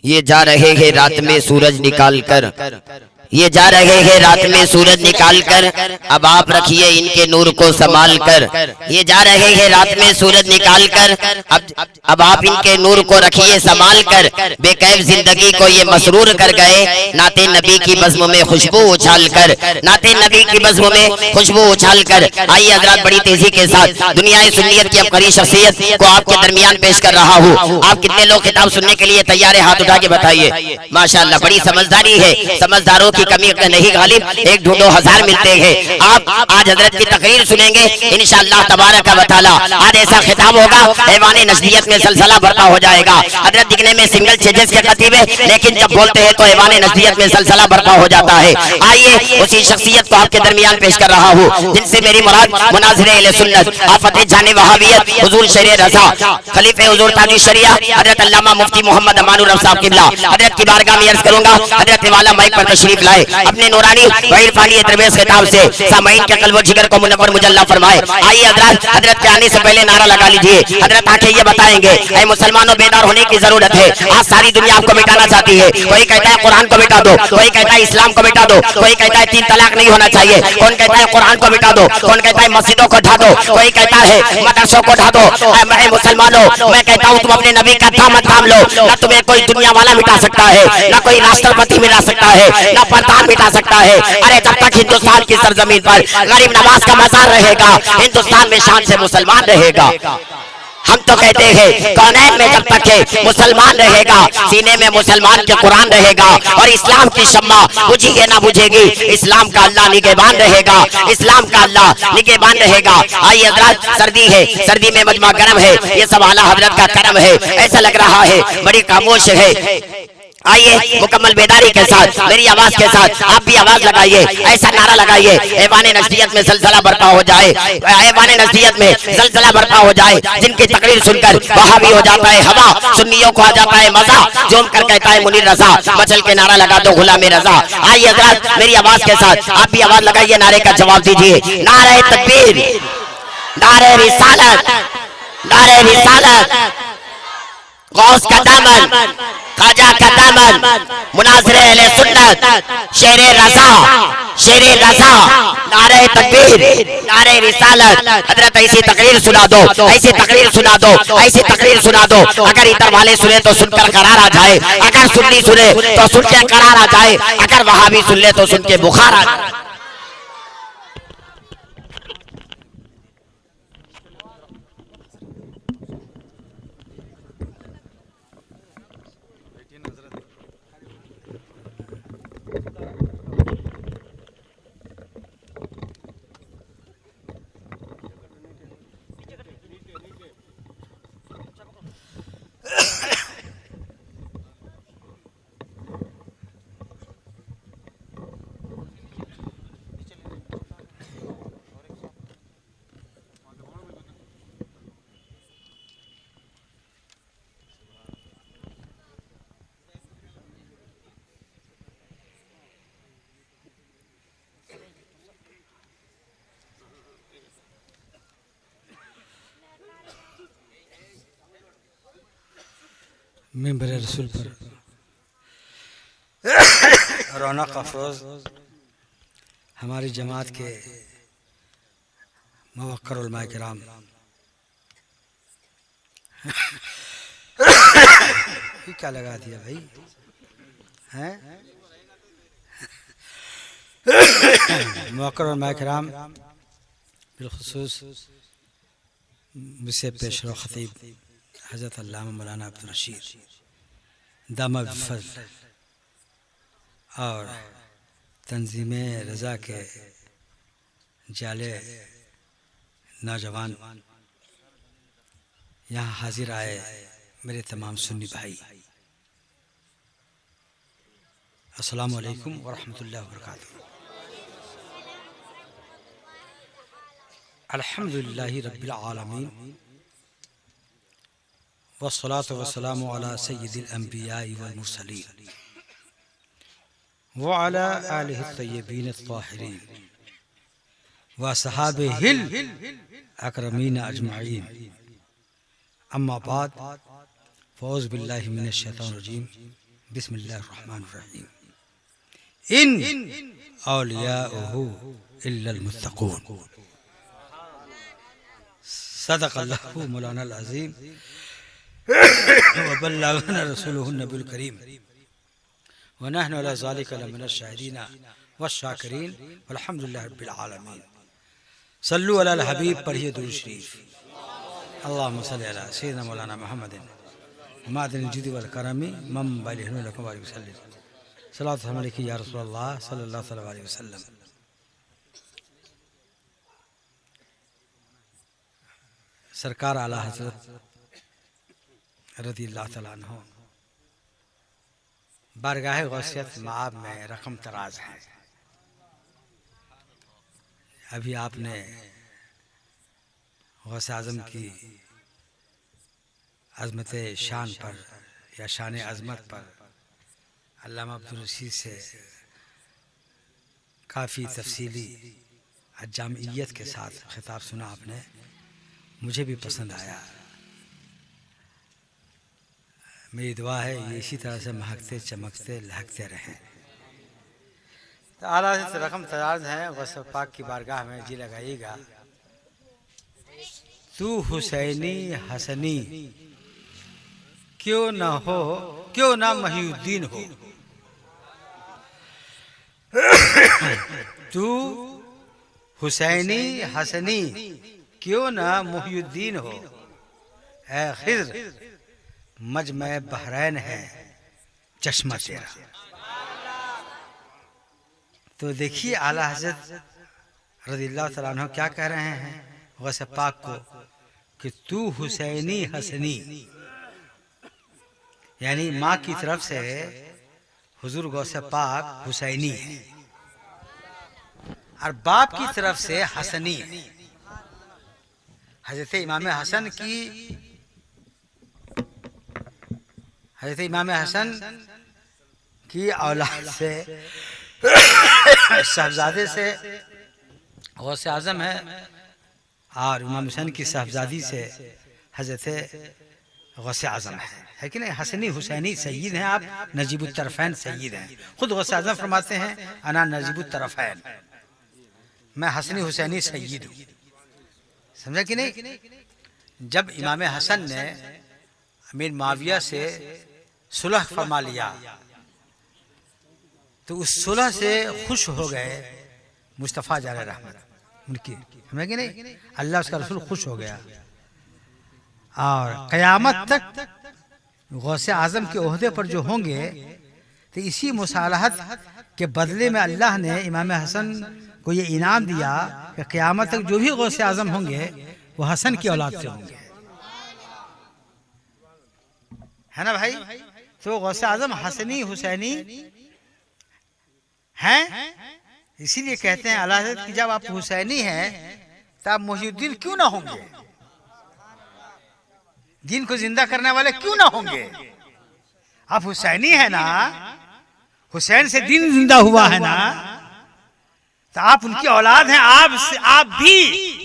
ये जा रहे हैं रात में सूरज निकाल कर, ये जा रहे हैं रात में सूरज निकाल कर, अब आप रखिए इनके नूर को संभाल कर। ये जा रहे हैं रात में सूरज निकाल कर, अब आप इनके नूर को रखिए संभाल कर। बेकैफ जिंदगी को ये मसरूर कर गए, नाते नबी की बज़्म में खुशबू उछाल कर, नाते नबी की बज़्म में खुशबू उछाल कर। आइए हज़रात बड़ी तेजी के साथ दुनिया सुन्नियत की अपनी शख्सियत को आपके दरमियान पेश कर रहा हूँ। आप कितने लोग खिताब सुनने के लिए तैयार है? हाथ उठा के बताइए। माशाअल्लाह, बड़ी समझदारी है, समझदारों की कमी नहीं गालिब, एक ढूंढो हजार मिलते हैं। आप आज हजरत की तकरीर सुनेंगे इंशाअल्लाह तबारक व तआला। आज ऐसा खिताब होगा ऐवाने नज़रियत में सलसला बरपा हो जाएगा। हजरत दिखने में सिंगल चेजेस के खतीब है, लेकिन जब बोलते हैं तो ऐवाने नज़रियत में सलसला बरपा हो जाता है। आइए उसी शख्सियत को आपके दरमियान पेश कर रहा हूँ, जिनसे मेरी मुराद मुनाज़िर अहले सुन्नत आफत जाने वहावियत हुजूर शेर रज़ा खलीफे हुजूर ताजुल शरिया हजरत अल्लामा मुफ्ती मोहम्मद अमानुर रफ़ साहब किबला हजरत की बारगाह में अर्ज़ करूंगा। हजरत वाला माइक पर तशरीफ लाए, अपने नूरानी वही इरफानी तरबीयत खिताब से सामाईन के कल्ब व जिगर को मुनव्वर मुजल्ला फरमाए। आइए हजरत के आने से पहले नारा लगा लीजिए। हजरत आके ये बताएंगे, ऐ मुसलमानों बेदार होने की जरूरत है। आज सारी दुनिया आपको मिटाना चाहती है। कोई कहता है कुरान को मिटा दो, कोई कहता है इस्लाम को मिटा दो, कोई कहता है 3 तलाक नहीं होना चाहिए, कौन कहता है कुरान को मिटा दो, कौन कहता है मस्जिदों को ढा दो, कोई कहता है मदरसों को ढा दो। ऐ मुसलमानों, मैं कहता हूँ तुम अपने नबी का दामन थाम लो। न तुम्हें कोई दुनिया वाला मिटा सकता है, न कोई राष्ट्रपति मिटा सकता है, न प्रधान मिटा सकता है। अरे जब तक हिंदुस्तान की सरजमीन पर गरीब नवाज का मजार रहेगा, हिंदुस्तान में शान से मुसलमान रहेगा। हम तो कहते हैं कौनैन में जब तक है मुसलमान रहेगा, सीने में मुसलमान के कुरान रहेगा और इस्लाम की शम्मा बुझी है ना बुझेगी, इस्लाम का अल्लाह निगहबान रहेगा, इस्लाम का अल्लाह निगहबान रहेगा। आइए हज़रात, सर्दी है, सर्दी में मजमा गर्म है, ये सब आला हजरत का करम है। ऐसा लग रहा है बड़ी खामोश है। आइए मुकम्मल बेदारी के साथ मेरी आवाज के साथ आप भी आवाज लगाइए, ऐसा नारा लगाइए ऐवाने नज़रियत में ज़लज़ला बरपा हो जाए, ऐवाने नज़रियत में ज़लज़ला बरपा हो जाए। जिनकी तकरीर सुनकर वहावी हो जाता है हवा, सुन्नियों को आ जाता है मजा, जोम कर कहता है मुनीर रज़ा, मचल के नारा लगा दो गुलाम रज़ा। आइए हज़रात मेरी आवाज के साथ आप भी आवाज लगाइए, नारे का जवाब दीजिए। नारे तकबीर, नारे रिसालत, नारे रिसालत, गौस का दामन, खाजा का दामन, मुनाज़िर अहले सुन्नत, शेर रज़ा, शेर रज़ा, नारे तकबीर, नारे रिसालत। हजरत ऐसी तकरीर सुना दो, ऐसी तकरीर सुना दो, ऐसी तकरीर सुना दो। अगर इधर वाले सुने तो सुनकर करार आ जाए, अगर सुन्नी सुने तो सुन के करार आ जाए, अगर वहाबी सुन ले तो सुन के बुखार आ जाए। मेंबर रसूल पर रौनक अफरोज हमारी जमात के मुवक्कर उलमाए किराम, क्या लगा दिया भाई हैं? मुवक्कर उलमाए किराम, बिलखुसूस मुझसे पेशरो खतीब हज़रत अल्लामा मौलाना अब्दुल रशीद दामद फज़ल और तंजीम रज़ा के जाले नौजवान यहाँ हाजिर आए, मेरे तमाम सुन्नी भाई, अस्सलामु अलैकुम व रहमतुल्लाहि व बरकातुहू। अल्हम्दुलिल्लाहि रब्बिल आलमीन वस्सलातु वस्सलामु अला सय्यिदिल अंबिया'i वल मुरसलीन व अला आलिहि तय्यबीन अत्ताहिरीन व सहाबिहिल अकरमीन अजमाइन। अम्मा बाद फ़ौज़ बिल्लाहि मिनश शैतानिर रजीम, बिस्मिल्लाहिर रहमानिर रहीम। इन औलियाउहु इल्लल मुत्तक़ून। सदक़ल्लाहु मौलानाल अज़ीम व बल्लगना रसूलुहुन नबियुल करीम व नहनु अला ज़ालिका लमिनश शाहिदीन वश्शाकिरीन वल्हम्दुलिल्लाहि रब्बिल आलमीन। सल्लु अलल हबीब, पढ़िए दुरूद शरीफ। अल्लाहुम्मा सल्लि अला सय्यिदिना मौलाना मुहम्मदिन मादिनिल जुदी वल करमी मम बलिहनु लकुम अलैहि वसल्लम। सल्लल्लाहु अलैहि या रसूलल्लाह सल्लल्लाहु अलैहि वसल्लम। सरकार आला हज़रत रज़ियल्लाहु तआला अन्हु बारगाह गौसियत माब में रकम तराज है। अभी आपने गौस आज़म की अज़मत शान पर या शान अज़मत पर अल्लामा अब्दुल रशीद से काफ़ी तफसीली जामियत के साथ खिताब सुना आपने, मुझे भी पसंद आया। मेरी दुआ है ये इसी तरह से महकते चमकते लहकते रहें। तो आला से रकम तराज हैं, गौस पाक की बारगाह में जी लगाइएगा। तू हुसैनी हसनी क्यों ना हो, क्यों ना महिउद्दीन हो। तू हुसैनी हसनी क्यों ना मुहिउद्दीन हो। ऐ खिज़्र मजमे बहरैन है चश्मा तेरा। तो देखिए आला हज़रत रज़ियल्लाहु तआला अन्हु क्या कह रहे हैं गौस पाक को कि तू हुसैनी हसनी, यानी माँ की तरफ से हुजूर गौस पाक हुसैनी है और बाप की तरफ से हसनी है। हज़रत इमाम हसन की औलाद से साहबजादे से गौस आज़म है और इमाम हुसैन की साहबजादी से हज़रत गौस आज़म है कि नहीं। हसनी हुसैनी सय्यद हैं आप, नजीबुत तरफ़ैन सय्यद हैं। खुद गौस आज़म फरमाते हैं अना नजीबुत तरफ़ैन, मैं हसनी हुसैनी सय्यद हूँ। समझा कि नहीं। जब इमाम हसन ने अमीर माविया से सुलह फरमा लिया तो उस सुलह से खुश हो गए मुस्तफ़ा जारे रहमत उनकी, समझा कि नहीं। अल्लाह उसका रसूल खुश हो गया और क़यामत तक गौसे आज़म के ओहदे पर जो होंगे तो इसी मुसालहत के बदले में अल्लाह ने इमाम हसन को ये इनाम दिया कि क़यामत तक जो भी गौसे आज़म होंगे वो हसन की औलाद से होंगे, है ना भाई। तो गौसे आज़म हसनी हुसैनी हैं, इसीलिए कहते हैं आला हज़रत कि जब आप हुसैनी हैं तो आप मुहिउद्दीन क्यों ना होंगे, दीन को जिंदा करने वाले क्यों ना होंगे। आप हुसैनी है ना, हुसैन से दीन जिंदा हुआ है ना, तो आप उनकी औलाद हैं। आप भी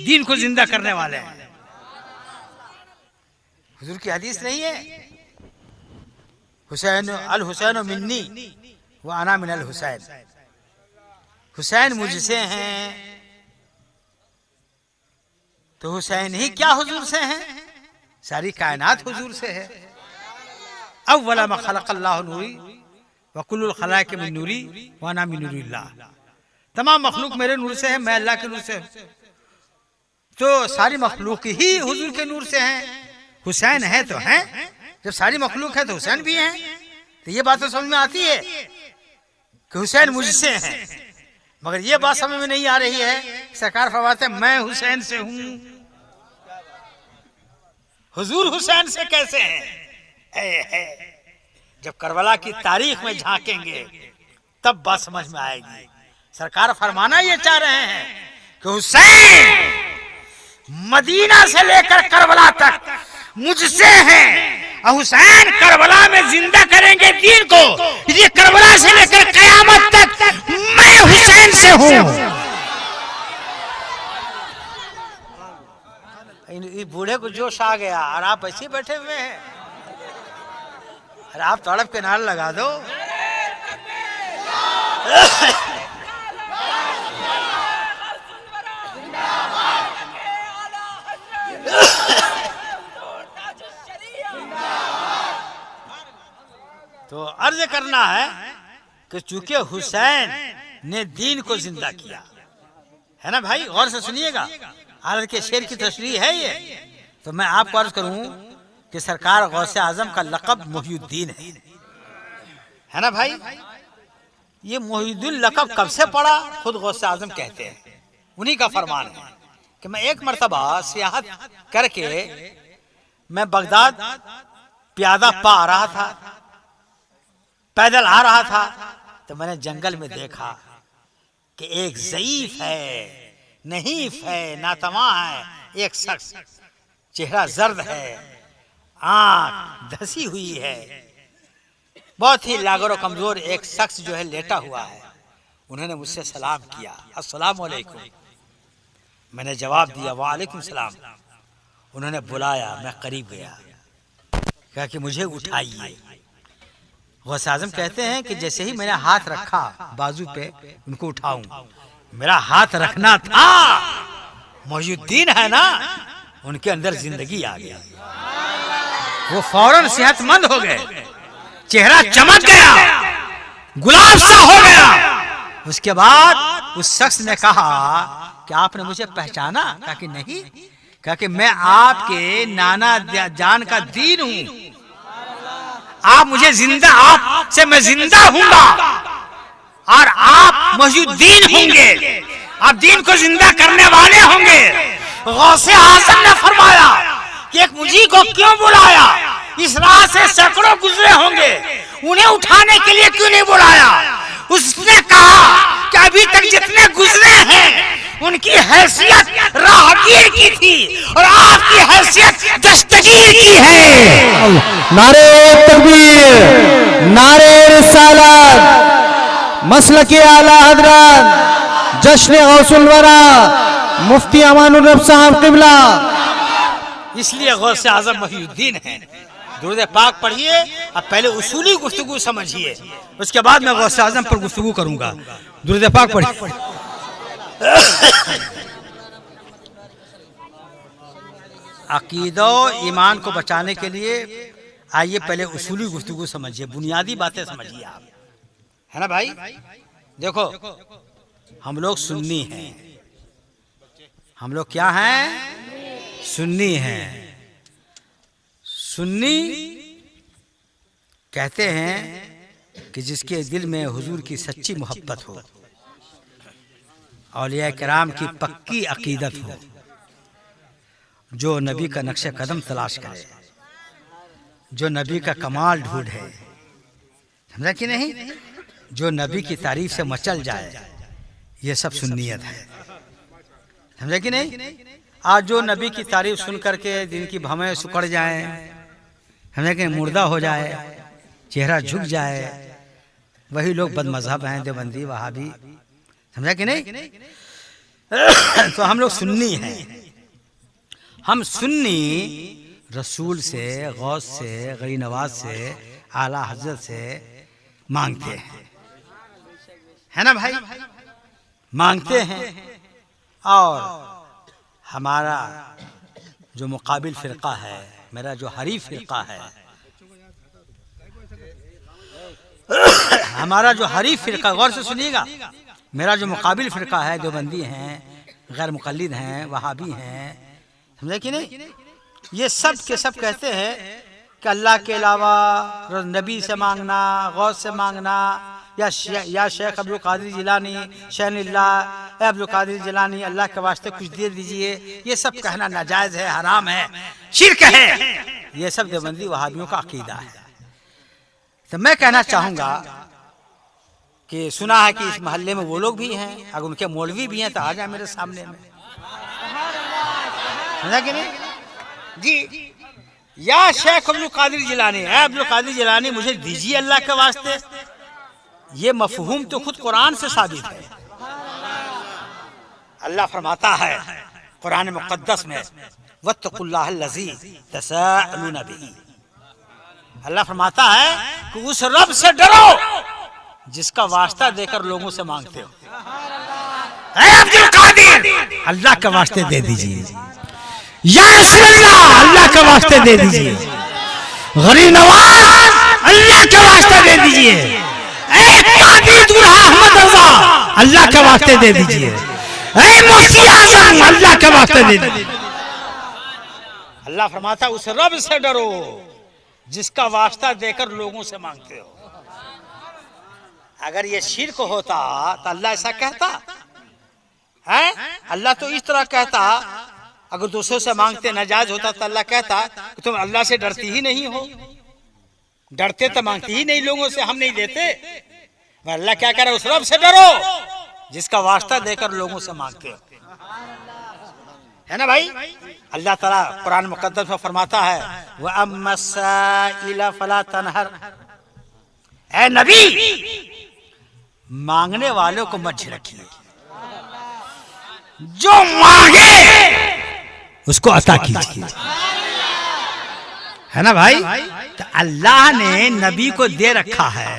दीन को जिंदा करने वाले हैं। हुजूर की हदीस नहीं है हुसैन अल हुसैन मिन्नी व अना मिन अल हुसैन, हुसैन मुझसे हैं तो हुसैन ही क्या हुजूर से हैं, सारी कायनात हुजूर से है। अव्वला मा खलक़ल्लाहु नूरी व कुल्लुल खलाइक़ मिन नूरी व अना मिन नूरिल्लाह, तमाम मखलूक मेरे नूर से है, मैं अल्लाह के नूर से हूं। तो सारी मखलूक ही हुजूर के नूर से हैं। हुसैन है तो हैं, जब सारी मखलूक है तो हुसैन भी हैं। तो ये बात तो समझ में आती है कि हुसैन मुझसे हैं, मगर ये बात समझ में नहीं आ रही है। सरकार फरमाते हैं मैं हुसैन से हूं, हुजूर हुसैन से कैसे हैं। जब करबला की तारीख में झांकेंगे तब बात समझ में आएगी। सरकार फरमाना ये चाह रहे हैं कि हुसैन मदीना से लेकर करबला तक मुझसे हैं और हुसैन करबला में जिंदा करेंगे दीन को। ये करबला से लेकर कयामत तक मैं हुसैन से हूं। बूढ़े को जोश आ गया और आप ऐसे बैठे हुए हैं। अरे आप तड़प के नारा लगा दो। तो अर्ज करना है कि चूंकि हुसैन ने दीन को जिंदा किया है ना भाई, गौर से सुनिएगा, आरत के शेर की तशरीह है ये। तो मैं आपको अर्ज करूं कि सरकार गौसे आजम का लक़ब मोहिउद्दीन है ना भाई। ये मोहिउद्दीन लक़ब कब से पड़ा, खुद गौसे आजम कहते हैं, उन्हीं का फरमान है कि मैं एक मरतबा सियाहत करके मैं बगदाद प्यादा पा रहा था, पैदल आ रहा था, तो मैंने जंगल में देखा कि एक ज़ईफ है, नहीफ है, नातमा है, एक शख्स, चेहरा जर्द है, आंख धसी हुई है, बहुत ही लागर और कमजोर एक शख्स जो है लेटा हुआ है। उन्होंने मुझसे सलाम किया, अस्सलाम वालेकुम। मैंने जवाब दिया वालेकुम सलाम। उन्होंने बुलाया, मैं करीब गया, कहा कि मुझे उठाइए। गौसे आज़म कहते हैं कि जैसे ही मैंने हाथ रखा बाजू पे उनको उठाऊं, मेरा हाथ रखना था, मोहिउद्दीन है ना, उनके अंदर जिंदगी आ गई, वो फौरन सेहतमंद हो गए, चेहरा चमक गया, गुलाब सा हो गया। उसके बाद उस शख्स ने कहा कि आपने मुझे पहचाना? कहा कि नहीं। कहा कि मैं आपके नाना जान का दीन हूं, आप मुझे जिंदा, आपसे मैं जिंदा हूंगा और आप मोहिउद्दीन होंगे, आप दीन को जिंदा करने वाले होंगे। गौसे आज़म ने फरमाया कि एक मुझी को क्यों बुलाया, इस राह से सैकड़ों गुजरे होंगे, उन्हें उठाने के लिए क्यों नहीं बुलाया? उसने कहा कि अभी तक जितने गुजरे हैं उनकी हैसियत राहगीर की थी और आपकी हैसियत दस्तगीर की है। नारे तकबीर, नारे रिसालत, मसलके आला हजरत जश्न गौसुल वरा मुफ्ती अमानुर रब साहब किबला। इसलिए गौसे आज़म मोहिउद्दीन है। दुरूद पाक पढ़िए, अब पहले उसूली गुफ्तगू समझिए, उसके बाद मैं गौसे आज़म पर गुफ्तगू करूंगा। दुरूद पाक पढ़िए। अकीदा ईमान को बचाने के लिए आइए पहले उसूली गुफ्तगू समझिए, बुनियादी बातें समझिए आप, है ना भाई। देखो हम लोग सुन्नी हैं, हम लोग क्या हैं? सुन्नी हैं। सुन्नी कहते हैं कि जिसके दिल में हुजूर की सच्ची मोहब्बत हो, औलिया किराम की पक्की अकीदत हो, जो नबी का नक्शे कदम तलाश करे, जो नबी का कमाल ढूंढे, समझा कि नहीं, जो नबी की तारीफ से मचल जाए, ये सब सुन्नियत है, समझा कि नहीं। आज जो नबी की तारीफ सुन करके जिनकी भवें सुकड़ जाएं, समझा कि मुर्दा हो जाए, चेहरा झुक जाए, वही लोग बदमज़हब हैं, देवबंदी, वहाबी, समझा कि नहीं। तो हम लोग सुन्नी हैं। हम सुन्नी रसूल से, गौस से, गरी नवाज से, आला हजरत से मांगते हैं, है ना भाई, मांगते हैं। और हमारा जो मुकाबिल फिरका है, मेरा जो हरीफ फिरका है, हमारा जो हरीफ फिरका, गौर से सुनिएगा, मेरा जो मुकाबिल फिरका है, देवबंदी हैं, गैर मुक़ल्लिद हैं, वहाबी हैं, समझे कि नहीं। ये सब के सब कहते हैं कि अल्लाह के अलावा नबी से मांगना, गौस से मांगना, या शेख अब्दुल कादिर जिलानी, शैनिल्लाह अब्दुल कादिर जिलानी, अल्लाह के वास्ते कुछ दे दीजिए, ये सब कहना नाजायज़ है, हराम है, शिर्क है। ये सब देवबंदी वहाबियों का अकीदा है। तो मैं कहना चाहूँगा कि सुना है कि इस मोहल्ले में वो लोग भी हैं, अगर उनके मौलवी भी हैं तो आ जाए मेरे सामने में, समझा कि नहीं जी। या शेख अब्दुल कादिर जिलानी, अब्दुल कादिर जिलानी मुझे दीजिए अल्लाह के वास्ते, ये मफहूम तो खुद कुरान से साबित है। अल्लाह फरमाता है कुरान मुक़द्दस में, वत्तकुल्लाह अल्लज़ी तसाअलूना बिही, अल्लाह फरमाता है कि उस रब से डरो जिसका वास्ता देकर लोगों से मांगते हो। ऐ अब्दुल कादिर, अल्लाह के वास्ते दे दीजिए। या रसूलल्लाह, अल्लाह के वास्ते दे दीजिए। गरीब नवाज, अल्लाह के वास्ते दे दीजिए। ऐ कादिर दूल्हा अहमद रजा, अल्लाह के वास्ते दे दीजिए। ऐ मुफ्ती आजम, अल्लाह के वास्ते दे दीजिए। अल्लाह फरमाता उस रब से डरो जिसका वास्ता देकर लोगों से मांगते हो। अगर ये शिर्क होता तो अल्लाह ऐसा कहता है? अल्लाह तो इस तरह कहता, अगर दूसरों से मांगते नाजायज होता तो अल्लाह कहता कि तुम अल्लाह से डरती ही नहीं हो। डरते तो मांगती ही नहीं लोगों से, हम नहीं देते। अल्लाह क्या कह रहा है? उस रब से डरो जिसका वास्ता देकर लोगों से मांगते हो, है ना भाई। अल्लाह ताला कुरान मुकद्दस में फरमाता है व अम्मा साइला फला तनहर, ऐ नबी मांगने वालों को मत झिड़किए, जो मांगे उसको अता कीजिए, है ना भाई। तो अल्लाह ने नबी को दे रखा है,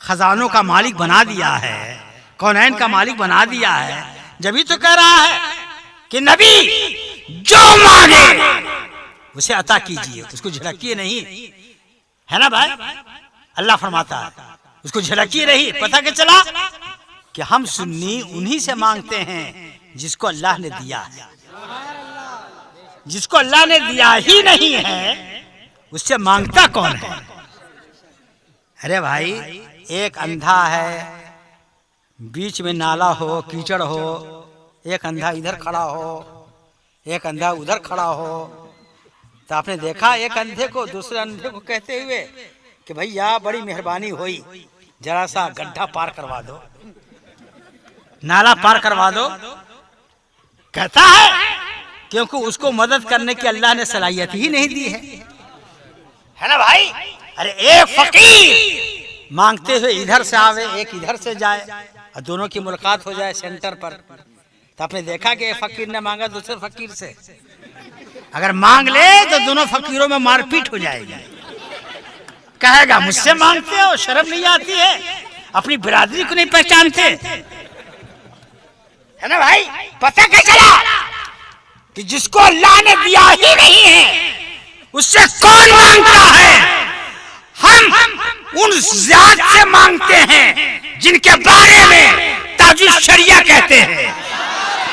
खजानों का मालिक बना दिया है, कौनैन का मालिक बना दिया है, जब ही तो कह रहा है कि नबी जो मांगे उसे अता कीजिए, उसको झिड़किए नहीं, है ना भाई। अल्लाह फरमाता है उसको झिड़किए नहीं। पता क्या चला कि हम सुन्नी उन्हीं से मांगते हैं जिसको अल्लाह ने दिया है। जिसको अल्लाह ने दिया ही नहीं है उससे मांगता कौन है? अरे भाई, एक अंधा है, बीच में नाला हो, कीचड़ हो, एक अंधा इधर खड़ा हो, एक अंधा उधर खड़ा हो, तो आपने देखा एक अंधे को दूसरे अंधे को कहते हुए कि भैया बड़ी मेहरबानी हुई, जरा सा गड्ढा पार करवा दो, नाला पार करवा दो। कहता है क्योंकि उसको मदद करने की अल्लाह ने सलाहियत ही नहीं दी है ना भाई। अरे एक फकीर मांगते हुए इधर से आवे, एक इधर से जाए और दोनों की मुलाकात हो जाए सेंटर पर, तो आपने देखा कि एक फकीर ने मांगा दूसरे फकीर से, अगर मांग ले तो दोनों फकीरों में मारपीट हो जाएगी। कहेगा मुझसे मांगते हो, शर्म नहीं आती है, अपनी बिरादरी को नहीं पहचानते, है ना भाई। पता क्या चला कि जिसको अल्लाह ने दिया ही नहीं है उससे कौन मांगता है? हम उन ज़ात से मांगते हैं जिनके बारे में ताजुल शरिया कहते हैं।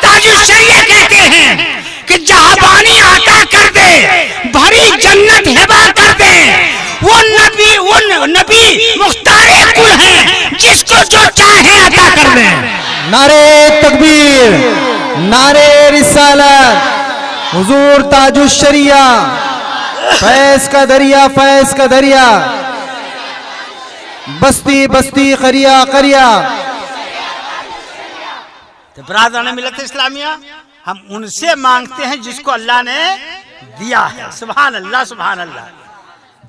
ताजुल शरिया कहते हैं कि जहाबानी अता कर दे, भरी जन्नत हिबा कर दे, वो नबी मुख्तारे कुल है, जिसको जो चाहे अता कर दे। नारे तकबीर, नारे रिसालत, हुजूर ताजुल शरिया, फैज का दरिया, फैज का दरिया, बस्ती बस्ती करिया करिया। तो बरादरान मिल्लत इस्लामिया, हम उनसे मांगते हैं जिसको अल्लाह ने दिया है। सुभान अल्लाह, सुभान अल्लाह।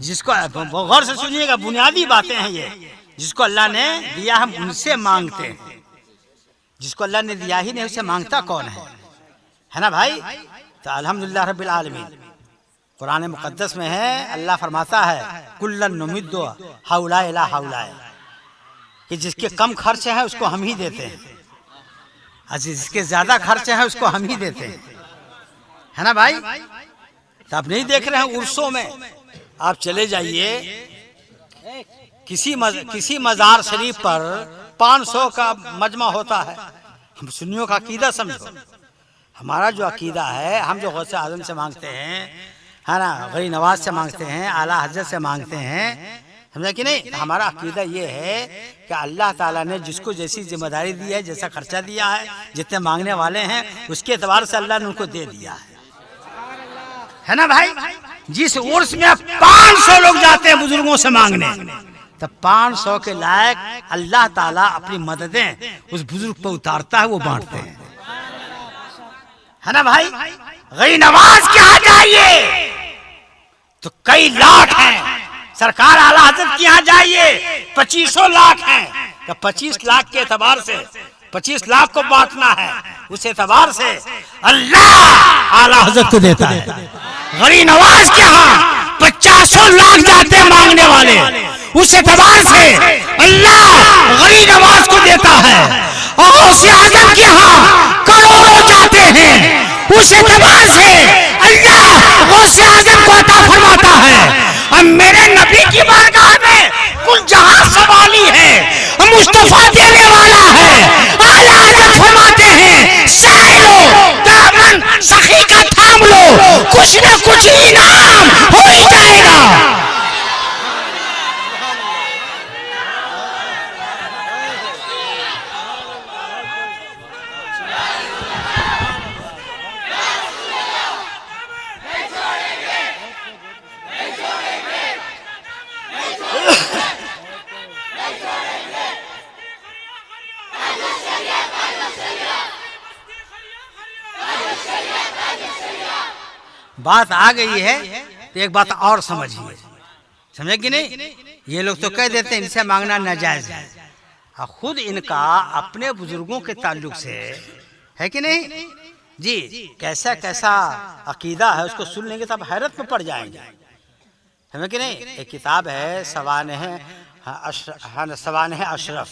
जिसको गौर से सुनिएगा, बुनियादी बातें हैं ये। जिसको अल्लाह ने दिया हम उनसे मांगते हैं, जिसको अल्लाह ने दिया ही नहीं उसे मांगता कौन है ना भाई। तो अल्हम्दुलिल्लाह रब्बिल आलमीन, कुरान मुकद्दस में है, अल्लाह फरमाता है कुल्लन नुमिद्दु हाउलाए ला हाउलाए, कि जिसके कम खर्च है उसको हम ही देते हैं, और जिसके ज्यादा खर्च है उसको हम ही देते हैं, है ना भाई। तो आप नहीं देख रहे हैं उर्सों में, आप चले जाइए किसी मजार शरीफ पर 500 का मजमा होता है। हम सुन्नियों का अकीदा समझो, हमारा जो अकीदा है, हम जो गौसे आजम से मांगते हैं, है ना, गरीब नवाज से मांगते हैं, आला हजरत से मांगते हैं, समझा कि नहीं। हमारा अकीदा ये है कि अल्लाह ताला ने जिसको जैसी जिम्मेदारी दी है, जैसा खर्चा दिया है, जितने मांगने वाले हैं उसके एतबार से अल्लाह ने उनको दे दिया है ना भाई। जिस उर्स में 500 लोग जाते हैं बुजुर्गों से मांगने, तो 500 के लायक अल्लाह ताला अपनी मददें उस बुजुर्ग पर उतारता है, वो बांटते हैं, है ना भाई। गरीब नवाज के यहाँ जाइए तो कई लाख हैं, सरकार आला हजरत के यहाँ जाइए 2500 लाख हैं, तो 25 लाख के एतबार से 25 लाख को बांटना है, उस एतबार से अल्लाह आला हजरत को देता है। गरीब नवाज के यहाँ 50 लाख जाते मांगने वाले, उस एतबार से अल्लाह गरीब नवाज को देता है। और गौसे आजम के यहाँ करोड़ों जाते हैं, उस एतबार से अल्लाह गौसे आजम को अता फरमाता है। और मेरे नबी की बारगाह में कुल जहां सवाली है, मुस्तफा देने वाला है। आला हज़रत फरमाते हैं, साहिलो दामन सखी का थाम लो, कुछ न कुछ इनाम हो ही जाएगा। बात आ गई है तो एक बात और समझिए, समझे कि नहीं? ये लोग तो कह देते हैं इनसे मांगना नाजायज है, और खुद इनका अपने बुजुर्गों के ताल्लुक से है कि नहीं जी। कैसा कैसा अकीदा है, उसको सुन लेंगे तब हैरत में पड़ जाएंगे, समझे कि नहीं? एक किताब है सवानेह अशरफ,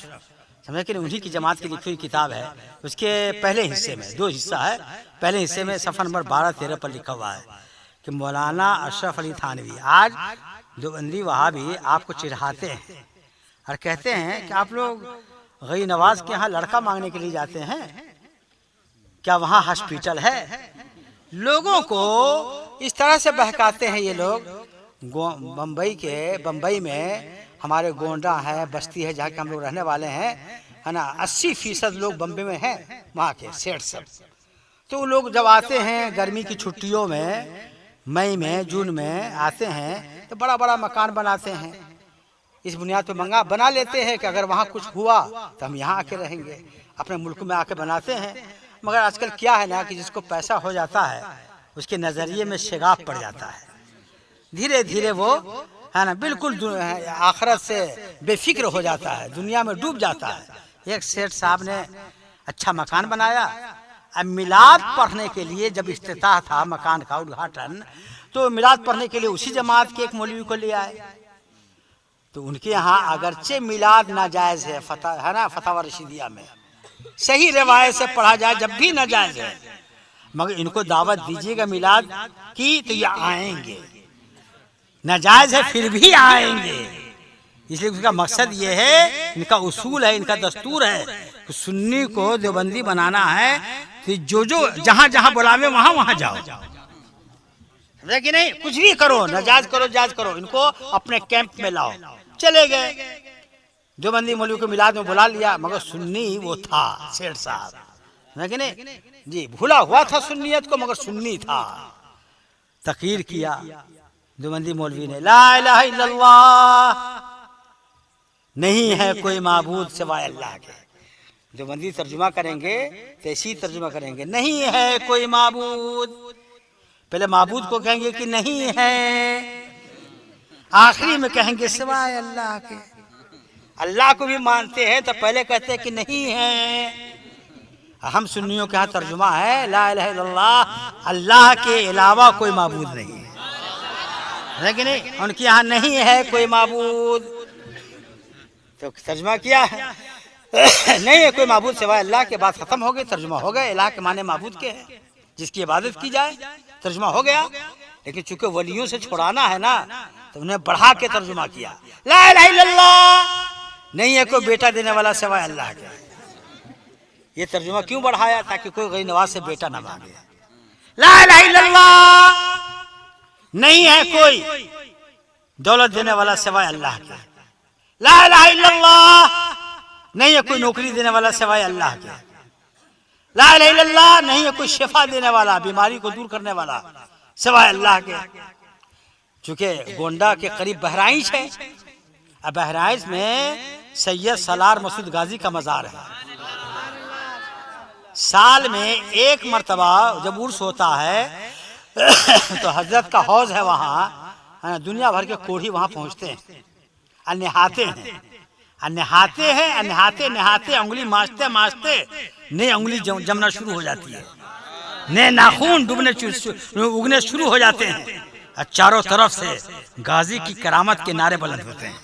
समझे कि नहीं? उन्हीं की जमात की लिखी हुई किताब है। उसके पहले हिस्से में 2 हिस्सा है। पहले हिस्से में सफ़र नंबर 12-13 पर लिखा हुआ है कि मौलाना अशरफ अली थानवी, आज देवबंदी वहाबी आपको चिढ़ाते हैं और कहते हैं कि आप लोग गई नवाज के यहाँ लड़का मांगने के लिए जाते हैं, क्या वहाँ हॉस्पिटल है? लोगों को इस तरह से बहकाते हैं ये लोग। बम्बई में हमारे गोंडा है, बस्ती है, जहाँ के हम लोग रहने वाले हैं, है ना, 80% लोग बम्बई में हैं, वहाँ के सेठ सब। तो लोग जब आते हैं गर्मी की छुट्टियों में, मई में जून में आते हैं, तो बड़ा बड़ा मकान बनाते हैं। इस बुनियाद पर बना लेते हैं कि अगर वहाँ कुछ हुआ तो हम यहाँ आके रहेंगे, अपने मुल्क में आके बनाते हैं। मगर आजकल क्या है ना कि जिसको पैसा हो जाता है उसके नज़रिए में शिगाफ पड़ जाता है, धीरे धीरे वो है ना बिल्कुल आखिरत से बेफिक्र हो जाता है, दुनिया में डूब जाता है। एक सेठ साहब ने अच्छा मकान बनाया, अब मिलाद पढ़ने के लिए जब इफ्तिताह था मकान का उद्घाटन, तो मिलाद पढ़ने के लिए उसी जमात के एक मौलवी को ले आए। तो उनके यहाँ अगरचे मिलाद नाजायज है, है ना, फतवा रशीदिया में सही रिवायत से पढ़ा जाए जब भी नाजायज है, मगर इनको दावत दीजिएगा मिलाद की तो ये आएंगे, नाजायज है फिर भी आएंगे। इसलिए उसका मकसद ये है, इनका उसूल है, इनका दस्तूर है कि सुन्नी को देवबंदी बनाना है, तो जो जहां जहां बुलावे वहां वहां जाओ, कि नहीं? कुछ भी करो, नाजायज करो, जायज करो, इनको अपने कैंप में लाओ। चले गए देवबंदी मौलवी को मिलाद में बुला लिया, मगर सुन्नी वो था सेठ साहब, है कि नहीं जी? भूला हुआ था सुन्नियत को, मगर सुन्नी था। तकरीर किया देवबंदी मौलवी ने, ला इलाहा इल्लल्लाह, नहीं है कोई माबूद सिवाय अल्लाह के। देवबंदी तर्जुमा करेंगे तो ऐसी तर्जुमा करेंगे, नहीं है कोई माबूद। पहले माबूद को कहेंगे कि नहीं है, आखिरी में कहेंगे सिवाय अल्लाह के। अल्लाह को भी मानते हैं तो पहले कहते हैं कि नहीं है। हम सुन्नियों के यहाँ तर्जुमा है, ला इलाहा इल्लल्लाह, अल्लाह के अलावा कोई माबूद नहीं है कि नहीं? उनके यहाँ नहीं है कोई माबूद, तो तर्जुमा किया है नहीं है कोई माबूद सिवाय अल्लाह के। बात खत्म हो गई, तर्जुमा हो गया। इलाह के माने माबूद के है, जिसकी इबादत की जाए, तर्जुमा हो गया। लेकिन चूंकि वलियों से छुड़ाना है ना, तो उन्हें बढ़ा के तर्जुमा किया, ला इलाहा इल्लल्लाह, नहीं है कोई बेटा देने वाला सिवाय अल्लाह के। ये तर्जुमा क्यों बढ़ाया? ताकि कोई गरीब नवाज से बेटा ना मांगे। ला इलाहा इल्लल्लाह, नहीं है कोई दौलत देने वाला सिवाय अल्लाह के। ला इलाहा इल्लल्लाह, नहीं है कोई नौकरी देने वाला सिवाय अल्लाह के। ला इलाहा इल्लल्लाह, नहीं है कोई शिफा देने वाला, बीमारी को दूर करने वाला सिवाय अल्लाह के। चूंकि गोंडा के करीब बहराइच है, अब बहराइच में सैयद सलार मसूद गाजी का मज़ार है। साल में एक मर्तबा जब उर्स होता है तो हजरत का हौज है वहाँ, दुनिया भर के कोढ़ी वहाँ पहुँचते हैं और नहाते हैं, नहाते उंगली मांजते नई उंगली जमना शुरू हो जाती है, नए नाखून उगने शुरू हो जाते हैं। और चारों तरफ से गाजी की करामत के नारे बुलंद होते हैं,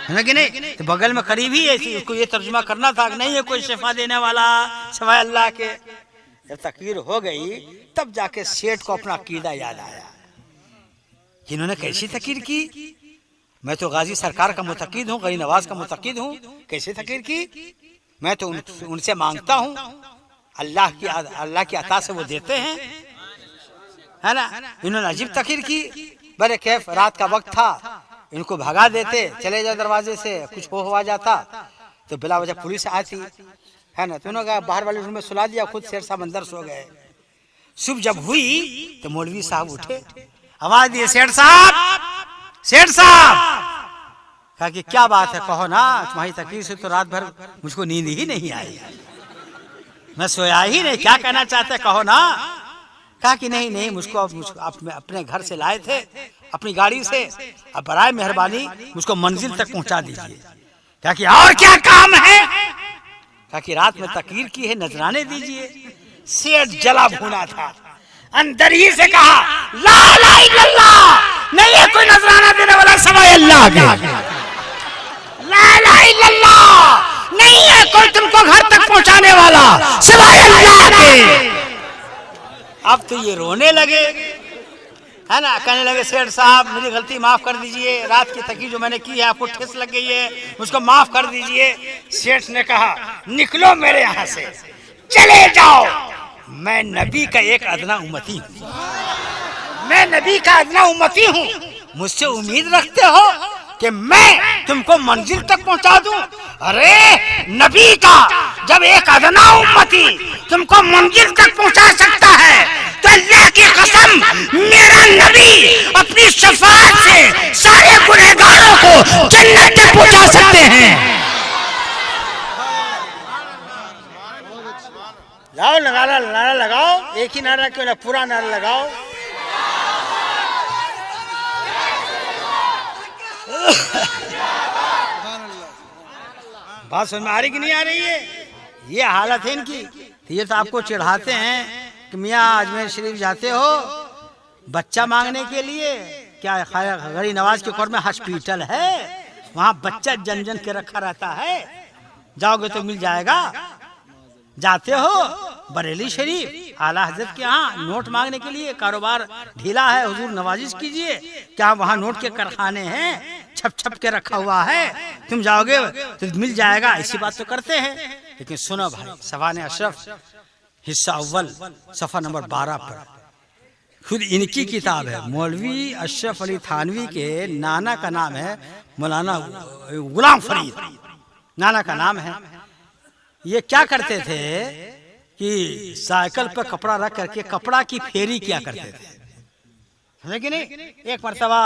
है ना कि नहीं? तो बगल में करीब ही ऐसी उसको ये तर्जुमा करना था कि नहीं है कोई शिफा देने वाला सिवाय अल्लाह के। जब तकरीर हो गई तब जाके सेठ को अपना अकीदा याद आया। इन्होंने कैसी तकरीर की? मैं तो गाजी सरकार का मुतकीद हूँ, गरीब नवाज का मुतकीद हूँ। कैसे तकरीर की? मैं तो उनसे मांगता हूँ, अल्लाह की अता से वो देते हैं, है ना। इन्होंने अजीब तकरीर की। बड़े कैफ रात का वक्त था, इनको भगा देते, चले जाओ दरवाजे से, कुछ हो जाता तो बिला वजह पुलिस आती, है ना। तो उन्होंने बाहर वाले रूम में सुला दिया, खुद शेर साहब अंदर सो गए। सुबह जब हुई तो मौलवी साहब उठे, आवाज दिए, सेठ साहब, सेठ साहब। कहा कि क्या बात है, कहो ना। तुम्हारी तकलीफ से तो रात भर मुझको नींद ही नहीं आई, मैं सोया ही नहीं, क्या कहना चाहते कहो ना। कहा कि नहीं मुझको अपने घर से लाए थे अपनी गाड़ी से, अब बराए मेहरबानी मुझको मंजिल तक पहुंचा दीजिए। कहा कि और क्या काम है? कहा कि रात में तकरीर की है, नजराने दीजिए। सेठ जला भुना था, अंदर ही से कहा ला इलाहा इल्लल्लाह, नहीं है कोई नजराना देने वाला सिवाय अल्लाह के। ला इलाहा इल्लल्लाह, नहीं है कोई तुमको घर तक पहुंचाने वाला सिवाय अल्लाह के। अब तो ये रोने लगे, है ना। कहने लगे सेठ साहब मेरी गलती माफ कर दीजिए, रात की तकलीफ जो मैंने की है आपको ठेस लग गई है, मुझको माफ कर दीजिए। सेठ ने कहा निकलो मेरे यहाँ से, चले जाओ, मैं नबी का एक अदना उम्मती हूँ, मैं नबी का अदना उम्मती हूँ। मुझसे उम्मीद रखते हो कि मैं तुमको मंजिल तक पहुंचा दूं? अरे नबी का जब एक अदना उम्मती तुमको मंजिल तक पहुंचा सकता है तो अल्लाह की कसम मेरा नबी अपनी शफाअत से सारे गुनहगारों को जन्नत तक पहुंचा सकते हैं। लाओ नारा लगाओ, एक ही नारा क्यों ना, पूरा नारा लगाओ। बात समझ में आ रही कि नहीं आ रही है? ये हालत है इनकी। तो ये तो आपको चिढ़ाते हैं कि मियाँ अजमेर शरीफ जाते हो बच्चा मांगने के लिए, क्या गरीब नवाज के कोर्ट में हॉस्पिटल है, वहाँ बच्चा जन जन के रखा रहता है, जाओगे तो मिल जाएगा। जाते हो बरेली शरीफ आला हजरत के यहाँ नोट मांगने के लिए, कारोबार ढीला है, हुजूर नवाजिश कीजिए, क्या वहाँ नोट के कारखाने हैं, छप छप के रखा हुआ है, तुम जाओगे तो मिल जाएगा, ऐसी बात तो करते हैं। लेकिन सुनो भाई, सवाने अशरफ हिस्सा अव्वल सफा नंबर 12 पर खुद इनकी किताब है, मौलवी अशरफ अली थानवी के नाना का नाम है मौलाना गुलाम फरीद, नाना का नाम है। ये क्या करते थे कि साइकिल पर कपड़ा रख करके कपड़ा की फेरी किया करते थे, लेकिन एक मर्तबा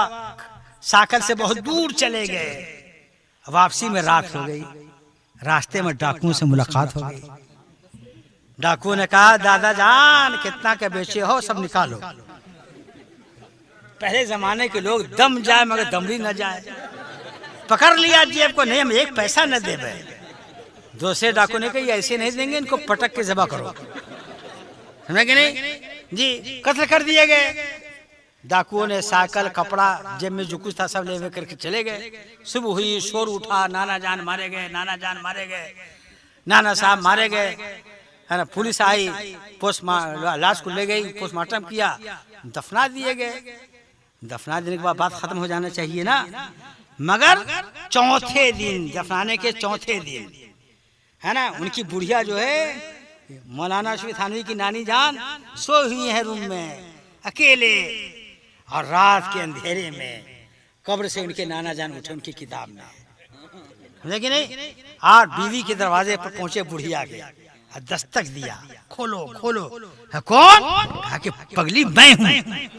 साइकिल से बहुत दूर चले गए, वापसी में रात हो गई, रास्ते में डाकुओं से मुलाकात हो गई। डाकुओं ने कहा दादा जान कितना के बेचे हो, सब निकालो। पहले जमाने के लोग दम जाए मगर दमड़ी न जाए, पकड़ लिया जेब को, नहीं हम एक पैसा न दे भाई। दूसरे डाकू ने कहा ऐसे नहीं देंगे, इनको पटक के जबा करो, समझे कि नहीं जी। कत्ल कर दिए गए। डाकुओं ने साइकिल कपड़ा जेब में जो कुछ था सब ले करके चले गए। सुबह हुई, शोर उठा, नाना जान मारे गए, नाना जान मारे गए, नाना साहब मारे गए, है ना। पुलिस आई, लाश को ले गई, पोस्टमार्टम किया, दफना दिए गए। दफना देने के बाद बात खत्म हो जाना चाहिए ना, मगर चौथे दिन, दफनाने के चौथे दिन, है ना, उनकी बुढ़िया जो है मौलाना अशरफ थानवी की नानी जान सो हुई है रूम में अकेले, और रात के अंधेरे में कब्र से उनके नाना जान उठे उनकी किताब में, लेकिन नहीं। और बीवी के दरवाजे पर पहुंचे बुढ़िया के, दस्तक दिया, खोलो खोलो। कौन? कहा कि पगली मैं हूँ।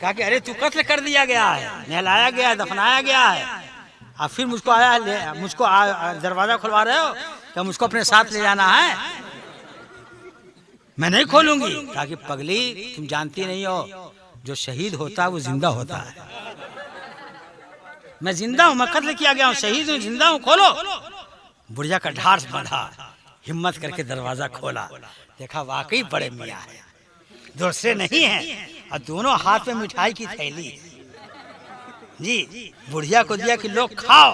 कहा कि अरे तू कत्ल कर दिया गया है, नहलाया गया है, दफनाया गया है, और फिर मुझको दरवाजा खुलवा रहे हो, क्या मुझको अपने साथ ले जाना है? मैं नहीं खोलूंगी। कहा कि पगली तुम जानती नहीं हो, जो शहीद होता है वो जिंदा होता है, मैं जिंदा हूं, मैं कत्ल किया गया हूं, शहीद हूं, जिंदा हूं, खोलो। बुढ़िया का ढाढ़ बंधा, हिम्मत करके दरवाजा खोला, देखा वाकई बड़े मियाँ है, दूसरे नहीं हैं। और दोनों हाथ में मिठाई की थैली जी, बुढ़िया को दिया कि लोग खाओ,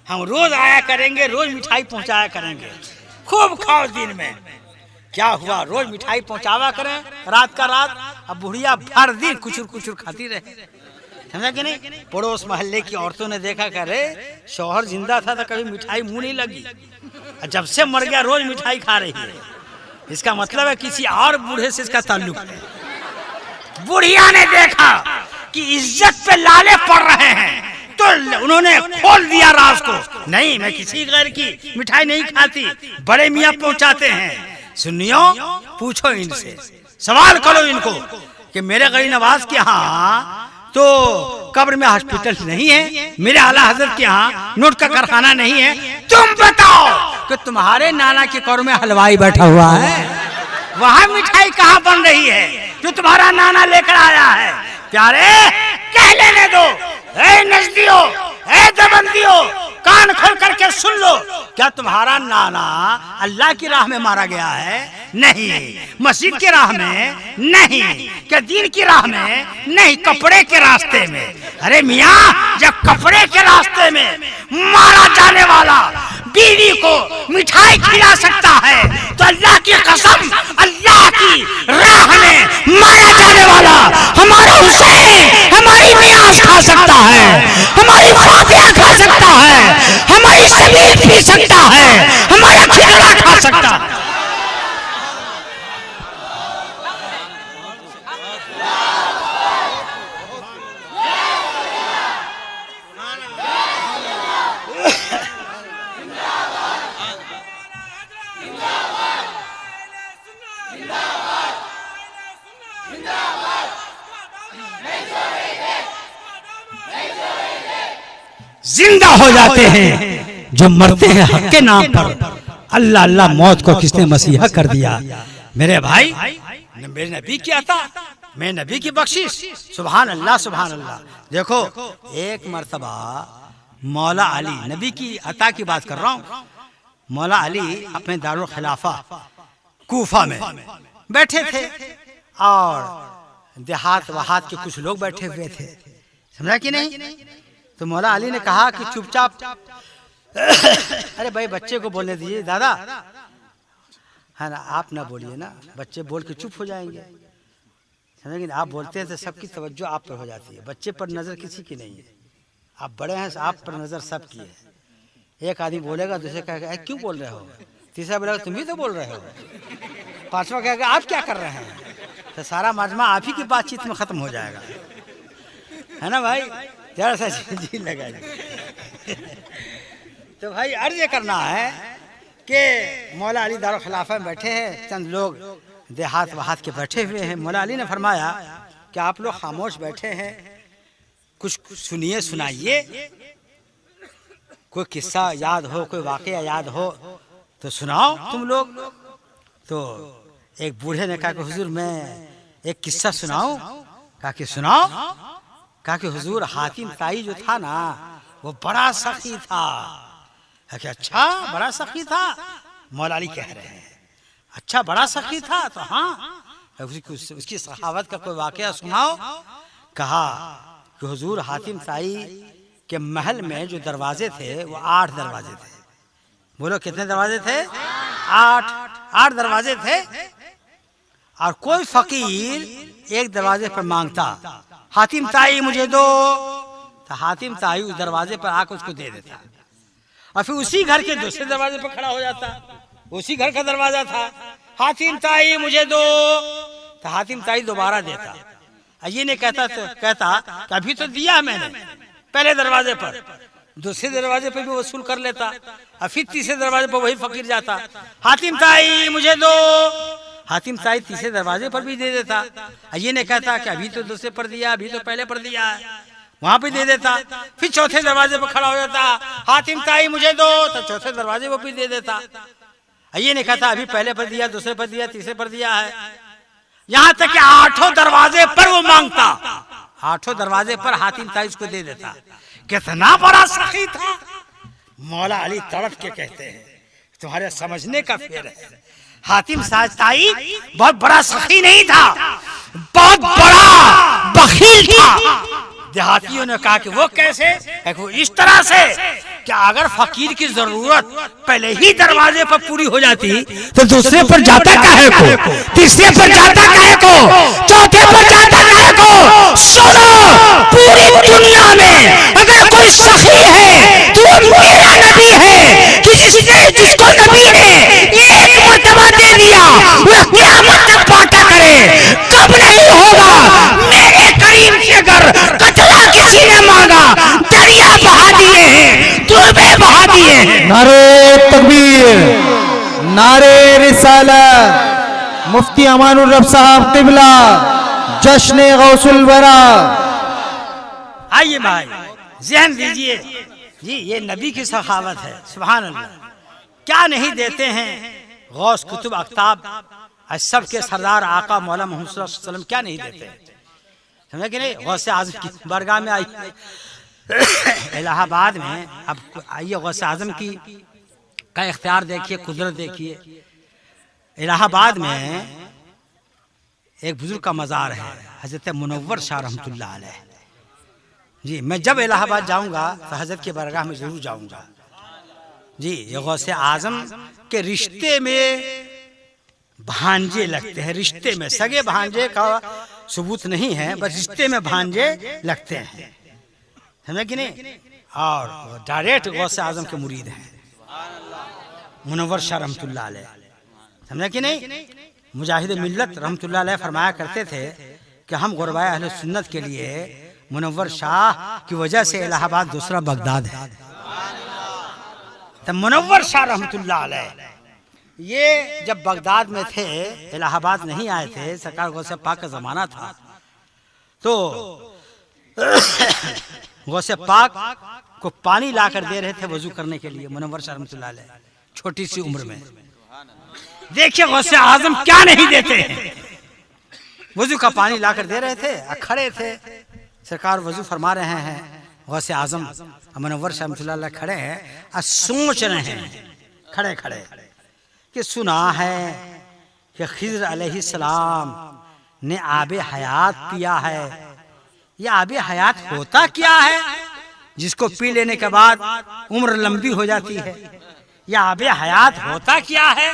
हम रोज आया करेंगे, रोज मिठाई पहुंचाया करेंगे, खूब खाओ दिन में। क्या हुआ, रोज मिठाई पहुंचावा करें रात का रात, अब बुढ़िया भर दिन कुचुर कुचुर खाती रहे, समझा कि नहीं। पड़ोस मोहल्ले की औरतों ने देखा करे शौहर जिंदा था तो कभी मिठाई मुंह नहीं लगी, जब से मर गया रोज मिठाई खा रही है, इसका मतलब है किसी और बूढ़े से इसका ताल्लुक है। बुढ़िया ने देखा कि इज्जत पे लाले पड़ रहे हैं तो उन्होंने खोल दिया राज को, नहीं मैं किसी गैर की मिठाई नहीं खाती, बड़े मियाँ पहुंचाते हैं। सुनियो, पूछो इनसे, सवाल करो इनको कि मेरे गरीब नवाज के यहाँ तो कब्र में हॉस्पिटल नहीं है, मेरे आला हजरत के यहाँ नोट का कारखाना नहीं है, तुम बताओ कि तुम्हारे नाना के कब्र में हलवाई बैठा हुआ है, वहाँ मिठाई कहाँ बन रही है जो तुम्हारा नाना लेकर आया है। प्यारे कह लेने दो, ए नजदियो, ए दबंदियो, कान खोल करके सुन लो, क्या तुम्हारा नाना अल्लाह की राह में मारा गया है? नहीं। मस्जिद की राह में? नहीं। क्या दीन की राह में? नहीं, कपड़े के रास्ते में। अरे मियाँ, जब कपड़े के रास्ते में मारा जाने वाला बीवी को मिठाई खिला सकता है तो अल्लाह की कसम, अल्लाह की राह में मारा जाने वाला हमारा हुसैन हमारी मियाँ खा सकता है, हमारी फातिहा खा सकता है, हमारी शबीर पी सकता है, हमारा खिलड़ा खा सकता है। जिंदा हो जाते हैं जो मरते हैं हक के नाम पर। अल्लाह अल्लाह, मौत को किसने मसीहा कर दिया। मेरे भाई, मेरे नबी की अता, मैं नबी की बख्शिश, सुभान अल्लाह सुभान अल्लाह। देखो, एक मर्तबा मौला अली, नबी की अता की बात कर रहा हूँ, मौला अली अपने दारुल खिलाफा कूफा में बैठे थे और देहात वहात के कुछ लोग बैठे हुए थे, समझा कि नहीं। तो मौला अली ने कहा कि चुपचाप अरे भाई बच्चे को बोलने दीजिए दादा, है ना, आप ना बोलिए ना, बच्चे बोल के चुप हो जाएंगे, समझे। आप बोलते हैं तो सबकी तवज्जो आप पर हो जाती है, बच्चे पर नजर किसी की नहीं है, आप बड़े हैं, आप पर नजर सब की है। एक आदमी बोलेगा, दूसरे कहेगा क्यों बोल रहे हो, तीसरा बोलेगा तुम भी तो बोल रहे हो, पांचवा कहेगा आप क्या कर रहे हैं, तो सारा मजमा आप ही की बातचीत में खत्म हो जाएगा, है ना भाई। जरा सा जी लगा तो भाई अर्ज ये करना है कि मौला अली दारुल खिलाफा में बैठे हैं, चंद लोग देहात वहात के बैठे हुए हैं। मौला अली ने फरमाया कि आप लोग खामोश बैठे हैं, कुछ सुनिए, सुनाइए, कोई किस्सा याद हो, कोई वाकया याद हो तो सुनाओ तुम लोग। तो एक बूढ़े ने कहा कि हुजूर मैं एक किस्सा सुनाऊं। कहा कि सुनाओ। कहा कि हुजूर हातिम ताई जो था ना वो बड़ा सखी था। कि अच्छा बड़ा सखी था, मौला अली कह रहे हैं अच्छा बड़ा सखी था, तो हाँ उसकी सखावत का कोई वाकया सुनाओ। कहा कि हुजूर हातिम ताई के महल में जो दरवाजे थे वो 8 दरवाजे थे। बोलो कितने दरवाजे थे? 8 दरवाजे थे। और कोई फकीर एक दरवाजे पर मांगता हातिम ताई मुझे दो, तो हातिम ताई उस दरवाजे पर आकर उसको दे देता, और फिर उसी घर के दूसरे दरवाजे पर खड़ा हो जाता, उसी घर का दरवाजा था, हातिम ताई मुझे दो, तो हातिम ताई दोबारा देता। ये नहीं कहता कि अभी तो दिया मैंने पहले दरवाजे पर, दूसरे दरवाजे पर भी वसूल कर लेता, और फिर तीसरे दरवाजे पर वही फकीर जाता, हातिम ताई मुझे दो, हातिम ताई तीसरे दरवाजे पर भी दे देता। ये नहीं कहता कि अभी तो दूसरे पर दिया, अभी तो पहले पर दिया है, वहां पे दे देता। फिर चौथे दरवाजे पर खड़ा हो जाता, हातिम ताई मुझे दो, तो चौथे दरवाजे पर भी दे देता। ये नहीं कहता अभी पहले पर दिया, दूसरे पर दिया, तीसरे पर दिया है, यहाँ तक कि 8 दरवाजे पर वो मांगता, 8 दरवाजे पर हातिम ताई उसको दे देता। कितना बड़ा सखी था। मौला अली तड़प के कहते हैं तुम्हारे समझने का फेर है, हातिम साजताई बहुत बड़ा सखी नहीं था, बहुत बड़ा बखील था। देहातियों ने कहा कि वो कैसे? वो इस तरह से कि अगर फकीर की जरूरत पहले ही दरवाजे पर पूरी हो जाती तो दूसरे पर जाता काहे को, तीसरे पर जाता काहे को, चौथे पर जाता काहे को? सुनो, पूरी दुनिया में अगर कोई सखी है तो वो मेरा नबी है कि जिसको नबी ने एक मर्तबा दे दिया वो क़यामत तक बांटा करे। कब नहीं होगा? मेरे करीम से अगर कतला किसी ने मांगा, दरिया बहा दिए हैं, तुरबे बहा दिए हैं। नारे तकबीर, नारे रिसालत, मुफ्ती अमानुर रब साहब क़िबला, जश्न गौसुल वरा। आइए भाई, ज़हन दीजिए जी, ये नबी की सखावत है। सुभान अल्लाह, क्या नहीं देते हैं गौस कुतुब अख्ताब सब के सरदार आका मौला मोहम्मद सल्लल्लाहु अलैहि वसल्लम, क्या नहीं देते हैं? समझे कि नहीं? गौसे आजम की बरगाह में आई इलाहाबाद में। अब आइए गौसे आजम की का इख्तियार देखिए, कुदरत देखिए। इलाहाबाद में एक बुजुर्ग का मज़ार है, हजरत मुनव्वर शाह रहमतुल्लाह अलैह जी। मैं जब इलाहाबाद जाऊंगा तो हजरत की बरगाह में जरूर जाऊंगा जी। ये गौसे आजम के रिश्ते में भांजे लगते हैं, रिश्ते में, सगे भांजे का सबूत नहीं है, बस रिश्ते में भांजे लगते हैं, समझे कि नहीं? और डायरेक्ट गौसे आजम के मुरीद हैं, मुनव्वर शाह रहमतुल्लाह अलैह, समझे कि नहीं? मुजाहिद मिल्लत रहमतुल्लाह अलैह फरमाया करते थे कि हम गुरबाए अहले सुन्नत के लिए मुनव्वर शाह की वजह से इलाहाबाद दूसरा बगदाद है। तो मुनव्वर शाह रहमतुल्लाह अलैह ये जब बगदाद में थे, इलाहाबाद नहीं आए थे, सरकार गौसे पाक का जमाना था, तो गौसे पाक को पानी लाकर दे रहे थे वजू करने के लिए मुनव्वर शाह रहमतुल्लाह अलैह, छोटी सी उम्र में। देखिए गौसे आजम क्या नहीं देते हैं, वजू का पानी लाकर दे रहे थे, खड़े थे, सरकार वजू फरमा रहे हैं, गौसे आजम मुनव्वर शाह रहमतुल्लाह अलैह खड़े हैं और सोच रहे हैं खड़े खड़े कि सुना है कि खिज़र अलैहिस्सलाम ने आबे हयात पिया है। यह आबे हयात होता क्या है जिसको पी लेने के बाद उम्र लंबी हो जाती है? यह आबे हयात होता क्या है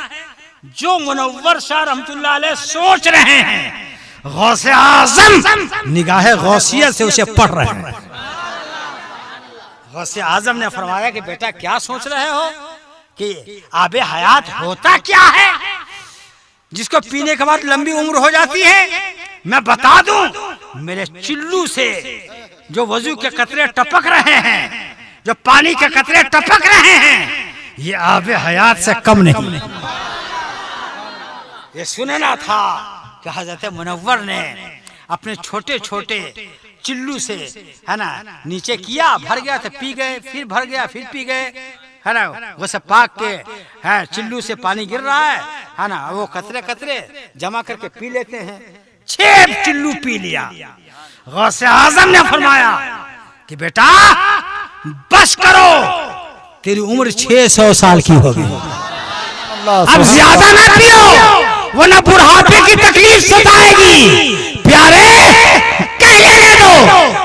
जो मुनव्वर शाह रहमतुल्लाह अलैह सोच रहे हैं? गौसे आजम निगाह गौसियत से उसे पढ़ रहे हैं। गौसे आजम ने फरमाया कि बेटा क्या सोच रहे हो कि आबे हयात होता क्या है जिसको पीने के बाद लंबी उम्र हो जाती है? मैं बता दूं, मेरे चिल्लू से जो वजू के कतरे टपक रहे हैं, जो पानी के कतरे टपक रहे हैं, ये आबे हयात से कम नहीं। ये सुनना था कि हजरत मुनव्वर ने अपने छोटे छोटे चिल्लू से, है ना, नीचे किया, भर गया तो पी गए, फिर भर गया, फिर पी गए, है ना। वो सब पाक के है, चिल्लू से पानी गिर रहा है ना, वो कतरे कतरे जमा करके पी लेते हैं। 6 चिल्लू पी लिया। गौसे आजम ने फरमाया कि बेटा बस करो, तेरी उम्र 600 साल की होगी, अब ज्यादा ना पियो वरना बुढ़ापे की तकलीफ सताएगी। प्यारे कह लेने दो,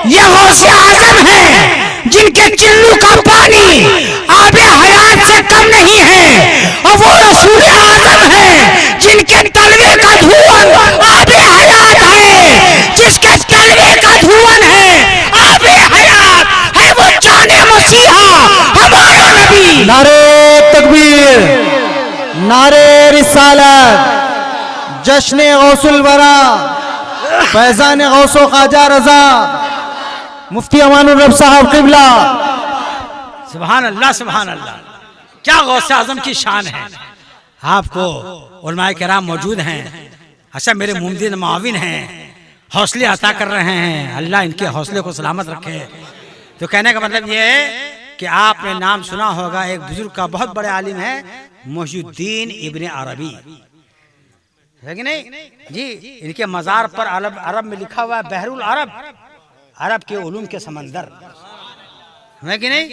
ये गौसे आजम है जिनके चिल्लू का पानी आबे हयात से कम नहीं है, और वो रसूल आजम है जिनके तलवे का धुआं आबे हयात है, जिसके तलवे का धुआं है आबे हयात है, वो जाने मसीहा हमारा नबी। नारे तकबीर, नारे रिसालत, जश्न गौसुल वरा, फैजान गौसो ख्वाजा रजा, मुफ्ती अमानुर रब साहब क़िबला। सुभान अल्लाह, सुभान अल्लाह, क्या गौसे आजम की शान है। आपको उलमाए किराम मौजूद हैं, अच्छा मेरे मुमदिन माविन हैं, हौसले अता कर रहे हैं, अल्लाह इनके हौसले को सलामत रखे। तो कहने का मतलब ये है कि आपने नाम सुना होगा, एक बुजुर्ग का बहुत बड़े आलिम है, मोहिउद्दीन इब्ने अरबी, है कि नहीं जी। इनके मज़ार पर अरब में लिखा हुआ है बहरुल अरब, अरब के उलूम के समंदर, है कि नहीं।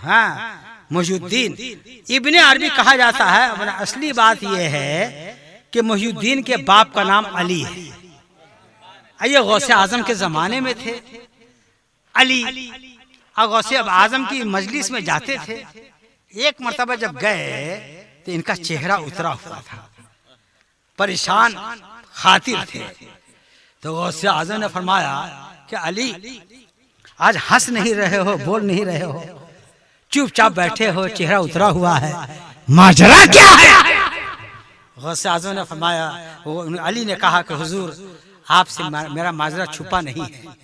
हाँ, मुहियुद्दीन इब्ने अरबी कहा जाता है। अपना असली बात यह है कि मुहियुद्दीन के बाप का नाम अली है। ये गौसे आजम के जमाने में थे अली। और गौसे आजम की मजलिस में जाते थे। एक मर्तबा जब गए तो इनका चेहरा उतरा हुआ था, परेशान खातिर थे। तो गौसे आजम ने फरमाया कि अली आज हंस नहीं रहे हो, बोल नहीं रहे हो, चुपचाप बैठे हो, चेहरा उतरा हुआ है, माजरा क्या है? गौसे आजम ने फरमाया, अली ने कहा कि हुजूर आपसे मेरा माजरा छुपा नहीं है।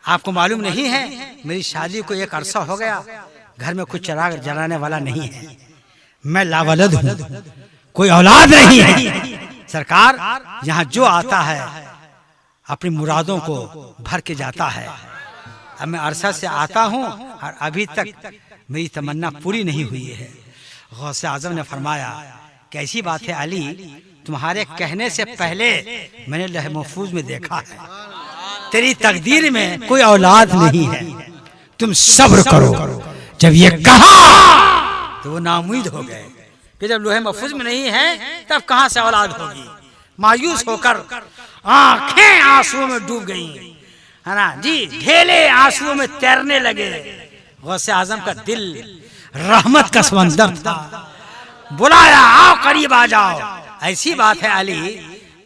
आपको मालूम नहीं है मेरी शादी को एक अरसा हो गया, घर में कुछ चिराग जलाने वाला नहीं है, मैं लावलद हूँ, कोई औलाद नहीं है। सरकार यहाँ जो आता है अपनी मुरादों को भर के जाता है। अब मैं अरसा से आता हूँ और अभी तक मेरी तमन्ना पूरी नहीं हुई है। गौसे आजम ने फरमाया कैसी बात है अली, तुम्हारे कहने से पहले मैंने लौह महफूज में देखा है तेरी तकदीर में कोई औलाद नहीं है, तुम सब्र करो। जब ये कहा तो वो नाउम्मीद हो गए कि जब लोहे महफूज में नहीं है तब कहां से औलाद होगी। मायूस होकर आंखें आंसुओं में डूब गई, है ना जी, ढेले आंसुओं में तैरने लगे। गौसे आजम का दिल रहमत का समंदर था। बुलाया, आओ करीब आ जाओ। ऐसी बात है अली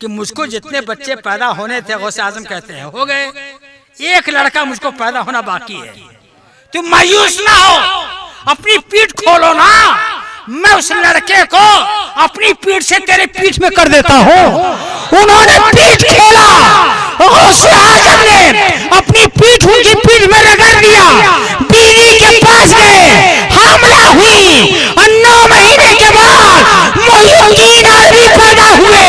कि मुझको जितने बच्चे पैदा होने थे, गौसे आजम कहते हैं हो गए, एक लड़का मुझको पैदा होना बाकी है। तुम मायूस ना हो, अपनी पीठ खोलो ना, मैं उस लड़के को अपनी पीठ से तेरे पीठ में कर देता हूँ। उन्होंने पीठ खोला, गौसे आजम ने अपनी पीठ उनकी पीठ में रगड़ दिया, बीवी के पास गए, हमला हुई और 9 महीने के बाद मुहियुद्दीन अरबी पैदा हुए।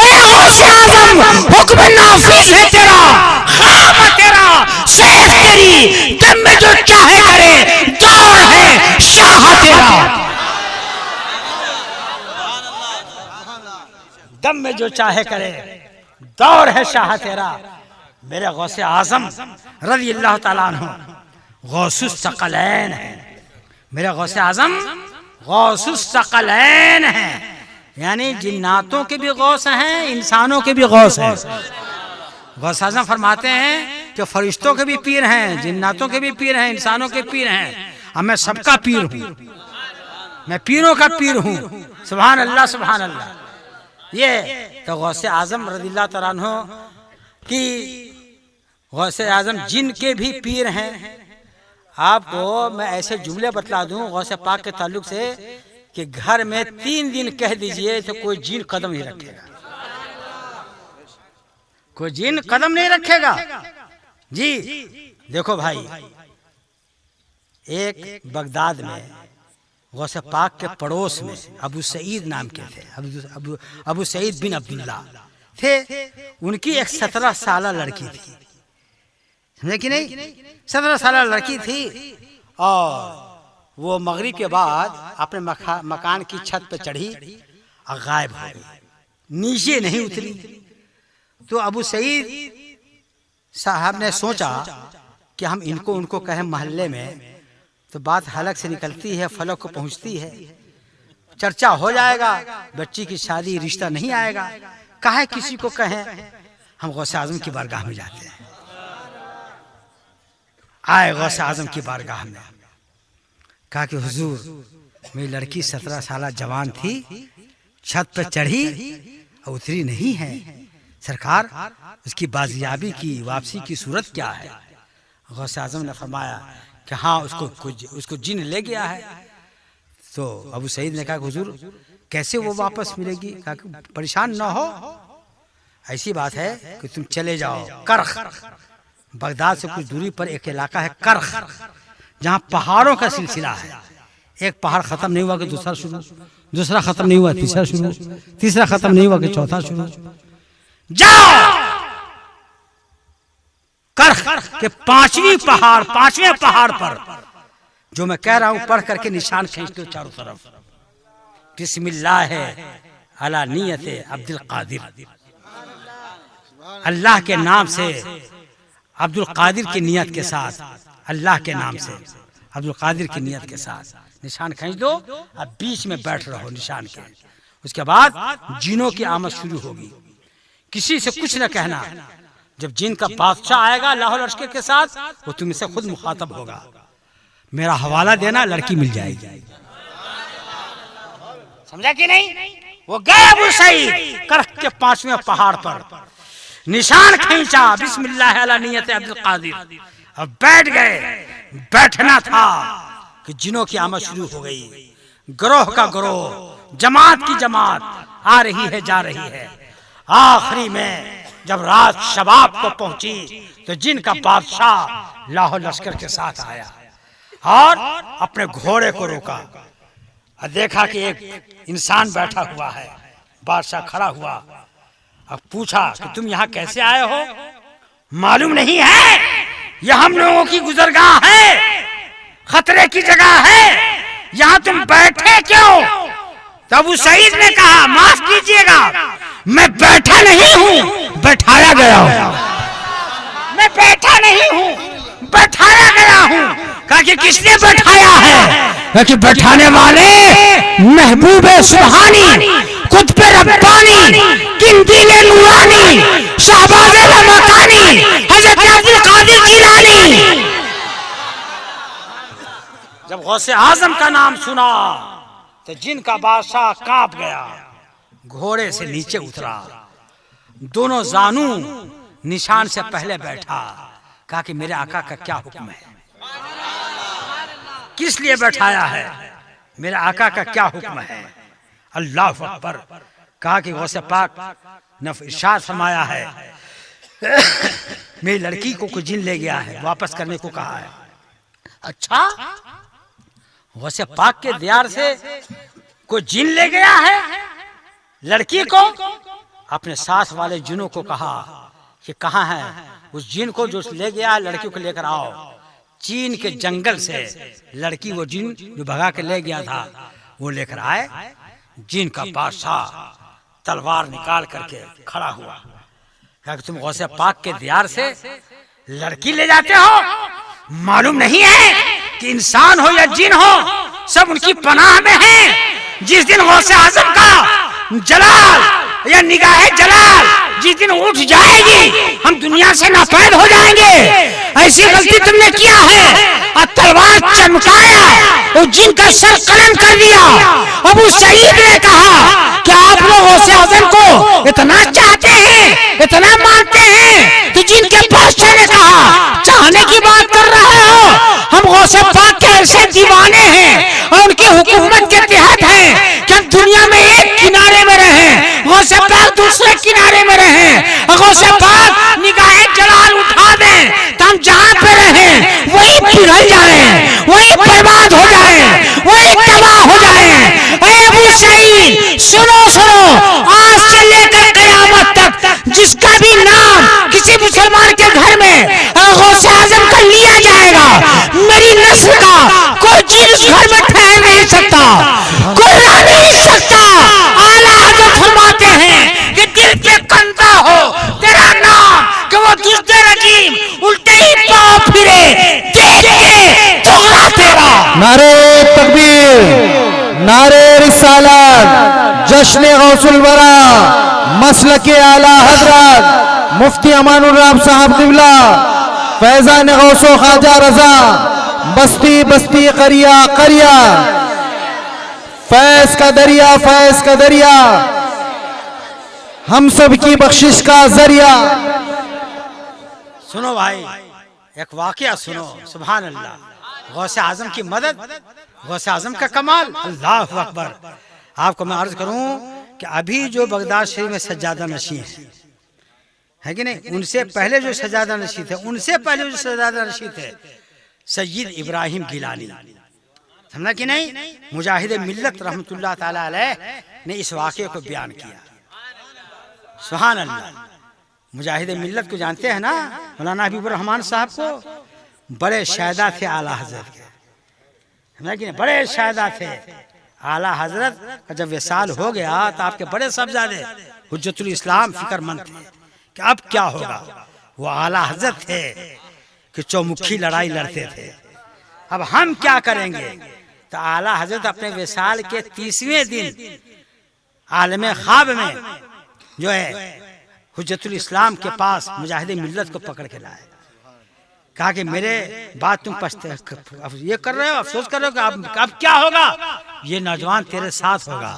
गौसे आजम हुक्म नाफिज है तेरा, खाम तेरा, शेख तेरी, दम में जो चाहे करे, दौर है शाह तेरा। दम में जो चाहे करे, दौर है शाह तेरा। मेरे गौसे आजम रज़ी अल्लाह ताला अन्हु गौसुस सकलैन है। मेरे गौसे आजम गौसुस सकलैन है, यानी जिन्नातों के भी गौस हैं, इंसानों के भी गौस हैं। गौसे आजम फरमाते हैं कि फरिश्तों के भी पीर हैं, जिन्नातों के भी पीर हैं, इंसानों के पीर हैं, और मैं सबका पीर हूँ, मैं पीरों का पीर हूँ। सुभान अल्लाह, सुभान अल्लाह। ये तो गौसे आजम रज़ियल्लाहु तआला अन्हु की, गौसे आजम जिन के भी पीर हैं। आपको मैं ऐसे जुमले बतला दूं गौसे पाक के ताल्लुक से कि घर में 3 दिन कह दीजिए तो कोई जिन कदम नहीं रखेगा, कोई जिन कदम नहीं रखेगा जी। देखो भाई, एक बगदाद में गौसे पाक के पड़ोस में अबू सईद नाम के थे, अबू सईद बिन अब्दुल्ला थे। उनकी एक 17 साल लड़की थी, समझे कि नहीं, 17 साल लड़की थी। और वो मगरिब के बाद अपने मकान की छत पे चढ़ी और गायब हो गई, नीचे नहीं उतरी। तो अबू सईद साहब ने सोचा कि हम इनको उनको कहें मोहल्ले में, तो बात हलक से निकलती है, फलक को पहुंचती है, चर्चा हो जाएगा, बच्ची की शादी रिश्ता नहीं आएगा, काहे किसी को कहें। हम गौसे आजम की बारगाह में जाते हैं। आए गौसे आजम की बारगाह में, कहा कि हुजूर मेरी लड़की 17 साल जवान थी, छत पर चढ़ी और उतरी नहीं है, सरकार उसकी बाजियाबी की वापसी की सूरत क्या है? गौसे आजम ने फरमाया कि हाँ, उसको जिन ले गया है। तो अबू सईद ने कहा हुजूर कैसे वो वापस मिलेगी? कहा कि परेशान ना हो, ऐसी बात है कि तुम चले जाओ करख, बगदाद से कुछ दूरी पर एक इलाका है करख, जहाँ पहाड़ों का सिलसिला है। एक पहाड़ खत्म नहीं हुआ कि दूसरा शुरू, दूसरा खत्म नहीं हुआ तीसरा शुरू, तीसरा खत्म नहीं हुआ कि चौथा शुरू। जाओ करख के 5वें पहाड़ पर जो मैं कह रहा हूं पढ़ करके निशान खींच लो चारों तरफ। बिस्मिल्लाह अला नियत अब्दुल कादिर, अल्लाह के नाम से अब्दुल कादिर की नियत के साथ अल्लाह के नाम से, अब्दुल कादिर की नियत के साथ निशान खींच दो, अब बीच में बैठ रहो निशान के। उसके बाद जिनों की आमद शुरू होगी, किसी से कुछ न कहना। जब जिन का बादशाह आएगा लाहौर लश्कर के साथ, वो तुमसे खुद मुखातब होगा, मेरा हवाला देना, लड़की मिल जाएगी। समझा कि नहीं? वो गए अबू सईद करख के 5वें पहाड़ पर, निशान खींचा, बिस्मिल्लाह अला नियत अब्दुल कादिर, अब बैठ गए। बैठना था कि जिनों की आमद शुरू हो गई, ग्रोह का ग्रोह, जमात की जमात आ रही है, जा रही है। आखिरी में जब रात शबाब को पहुंची तो जिन का बादशाह लाहौर लश्कर के साथ आया और अपने घोड़े को रोका और देखा कि एक इंसान बैठा हुआ है। बादशाह खड़ा हुआ, अब पूछा कि तुम यहाँ कैसे आए हो? मालूम नहीं है यह हम लोगों की गुजरगाह है, खतरे की जगह है, यहाँ तुम बैठे क्यों? तो अबू सईद ने कहा, माफ कीजिएगा, मैं बैठा नहीं हूँ, बैठाया गया हूँ। मैं बैठा नहीं हूँ, बैठाया गया हूँ। कहा कि किसने बैठाया है? कि बैठाने वाले महबूब सुबहानी, कुतुब रब्बानी, किंदीले नूरानी, शहबाज़े मकानी, हज़रत अब्दुल कादिर जिलानी। जब गौसे आजम का नाम सुना तो जिनका बादशाह कांप गया, घोड़े से नीचे उतरा, दोनों जानू निशान से पहले बैठा। कहा कि मेरे आका का क्या हुक्म है, किस लिए बैठाया है, मेरे आका का क्या हुक्म है? अल्लाह अकबर। कहा कि गौसे पाक ने इरशाद फरमाया है, मेरी लड़की को कोई जिन ले गया है, वापस करने को कहा है। अच्छा, गौसे पाक के दियार से कोई जिन ले गया है लड़की को? अपने साथ वाले जिनों को कहा कि कहाँ है उस जिन को जो ले गया है, लड़की को लेकर आओ। चीन के जंगल से लड़की, वो जिन जो भगा के ले गया था, वो लेकर आए। जिन का बादशाह तलवार निकाल करके खड़ा हुआ, कहा कि तुम गौसे पाक के दियार से लड़की ले जाते हो? मालूम नहीं है कि इंसान हो या जिन हो, सब उनकी पनाह में हैं। जिस दिन गौसे आजम का जलाल या निगाह जलाल जिस दिन उठ जाएगी, हम दुनिया से नापैद हो जाएंगे। ऐसी गलती तुमने किया है और तलवार चमकाया और जिनका सर कलम कर दिया। अबू सईद ने कहा कि आप लोग गौसे आजम को इतना चाहते हैं, इतना मानते हैं? तो जिनके बादशाह ने कहा, चाहने की बात कर रहे हो, हम गौसे पाक के ऐसे दीवाने हैं और उनकी हुकूमत के तहत हैं कि हम दुनिया में एक किनारे में रहें, गौसे पाक दूसरे किनारे में रहें, गौसे पाक निगाहे जलाल उठा दें तो हम जहाँ पे रहें वही पिघल जाएं, वही बर्बाद हो जाएं, वही तबाह हो जाएं। अबू सईद सुनो सुनो, आज से लेकर क़यामत तक जिसका भी नाम किसी मुसलमान के घर में गौसे आजम का लिया जाएगा, मेरी नस्ल का कोई चीज उस घर में ठहर नहीं सकता, कोई रह नहीं सकता। आला हज़रत फरमाते हैं कि दिल पे कंधा हो तेरा नाम, कि वो दुष्ट रजीम उल्टे ही पाँव फिरे, देख के टुकड़ा तेरा। नारे तकबीर, नारे रिसालत, जश्न गौसुल वरा, मसलके आला हजरत मुफ्ती अमानुर रब साहब क़िबला, फैज़ान गौसो ख्वाजा रजा, बस्ती बस्ती करिया करिया, फैज का दरिया फैज का दरिया, हम सब की बख्शिश का जरिया। सुनो भाई, एक वाकया सुनो, सुभान अल्लाह। गौसे आजम की मदद, गौसे आजम का कमाल, अल्लाह अकबर। आपको मैं अर्ज करूं कि अभी जो बगदाद शरीफ में सज्जादा नशी है कि नहीं, उनसे पहले जो सज्जादा नशी थे, उनसे पहले जो सज्जादा नशी थे सय्यद इब्राहिम गिलानी, समझा कि नहीं? मुजाहिद मिल्लत रहमतुल्लाह ताला अलैह ने इस वाक़े को बयान किया। सुभान अल्लाह। मुजाहिद मिल्लत को जानते हैं ना, मौलाना हबीबुर रहमान साहब को? बड़े शायदा थे आला हजरत के, समझा कि नहीं? बड़े शायदा थे। आला हजरत का जब विसाल हो गया तो आपके बड़े साहबजादे हुज्जतुल इस्लाम फिक्रमंद थे कि अब क्या होगा। वो आला हजरत थे कि चौमुखी लड़ाई लड़ते थे। अब हम क्या करेंगे? तो आला हजरत अपने विसाल के 30वें दिन आलम ख्वाब में जो है हुज्जतुल इस्लाम के पास मुजाहिद मिल्लत को पकड़ के लाए। कहा कि मेरे बात तुम अब ये कर रहे हो, अफसोस कर रहे हो कि अब क्या होगा? ये नौजवान तेरे साथ होगा,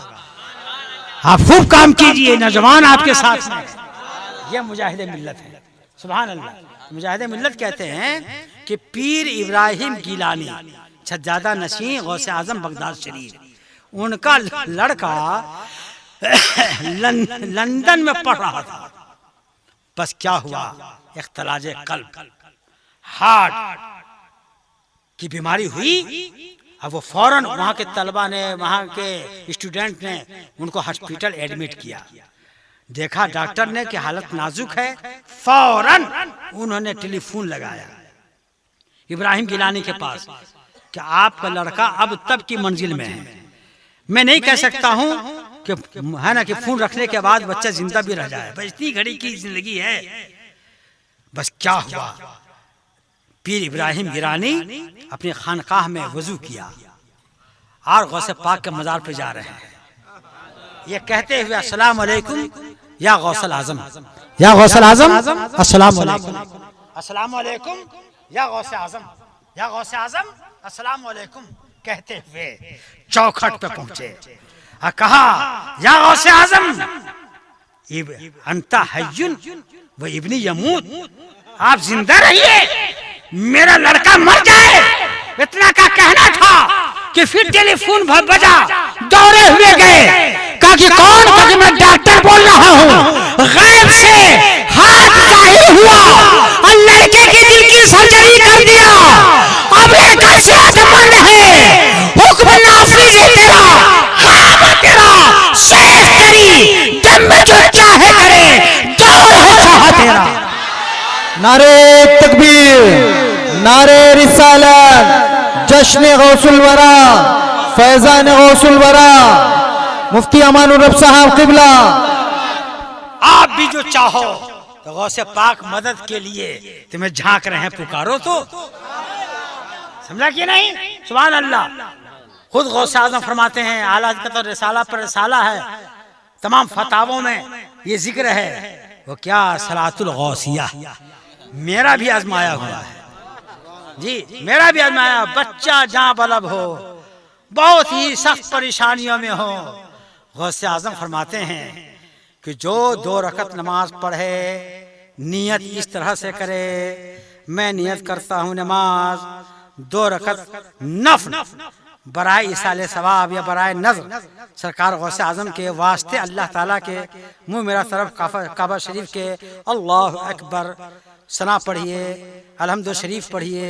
आप खूब काम कीजिए, नौजवान आपके साथ में। ये मुजाहिद मिल्लत है। सुभान अल्लाह। मुजाहिद मिल्लत कहते हैं कि पीर इब्राहिम गिलानी सज्जादा नशीं गौसे आजम बगदाद शरीफ, उनका लड़का लंदन में पढ़ रहा था। बस क्या हुआ? इख्तिलाजे कल्ब, हार्ट की बीमारी हुई। अब वो फौरन वहां के तलबा ने, वहां के स्टूडेंट ने उनको हॉस्पिटल एडमिट किया। देखा डॉक्टर ने कि हालत नाजुक है। फौरन उन्होंने टेलीफोन लगाया इब्राहिम गिलानी के पास कि आपका लड़का अब तब की मंजिल में है। मैं नहीं कह सकता हूं कि है ना कि फोन रखने के बाद बच्चा जिंदा भी रह जाए, बस इतनी घड़ी की जिंदगी है। बस क्या हुआ? पीर इब्राहिम गिलानी अपनी खानकाह में वजू किया और गौसे पाक के मजार पे जा रहे हैं। ये कहते हुए अस्सलाम वालेकुम या गौसल आजम, या गौसल आजम, अस्सलाम वालेकुम, अस्सलाम वालेकुम या गौसे आजम, या गौसे आजम, अस्सलाम वालेकुम कहते हुए चौखट पे पहुंचे और कहा या गौसे आजम अंता हय्युन व इब्नी यमूत, आप जिंदा रहिए, मेरा लड़का मर जाए। इतना का कहना था कि फिर टेलीफोन बजा, दौड़े हुए गए। कहा कि कौन? कहा कि मैं डॉक्टर बोल रहा हूँ। गैब से हाथ जाहिर हुआ और लड़के की दिल की सर्जरी कर दिया। अब लड़का सेहतमंद है, हुक्म नाफिज है तेरा, ख्वाब तेरा, शेख तेरी, दम में जो चाहे करे, दौड़ है चाह तेरा। नारे तकबीर, नारे रिसालत, जश्न गौसुल वरा, फैजान गौसुल वरा, मुफ्ती अमानुर रब साहब क़िबला। आप भी जो चाहो तो गौसे पाक मदद के लिए तुम्हें झांक रहे हैं, पुकारो तो। समझा कि नहीं? सुभान अल्लाह। खुद गौसे आज़म फरमाते हैं, आला हज़रत तो रिसाला पर रिसाला है, तमाम फतावों में ये जिक्र है। वो क्या सलातुल गौसिया मेरा भी आजमाया हुआ है जी, मेरा भी आजमाया। बच्चा जहां बलब हो, बहुत ही सख्त परेशानियों में हो, गौसे आजम फरमाते हैं कि जो 2 रकत नमाज पढ़े, नियत इस तरह से करे, मैं नियत करता हूँ नमाज 2 रकत नफ्ल बराए इसाले सवाब या बराए नज़र सरकार गौसे आजम के वास्ते अल्लाह ताला के मुँह मेरा तरफ काबा शरीफ के अल्लाह अकबर सना पढ़िए, अलहम्दुलिल्लाह शरीफ पढ़िए,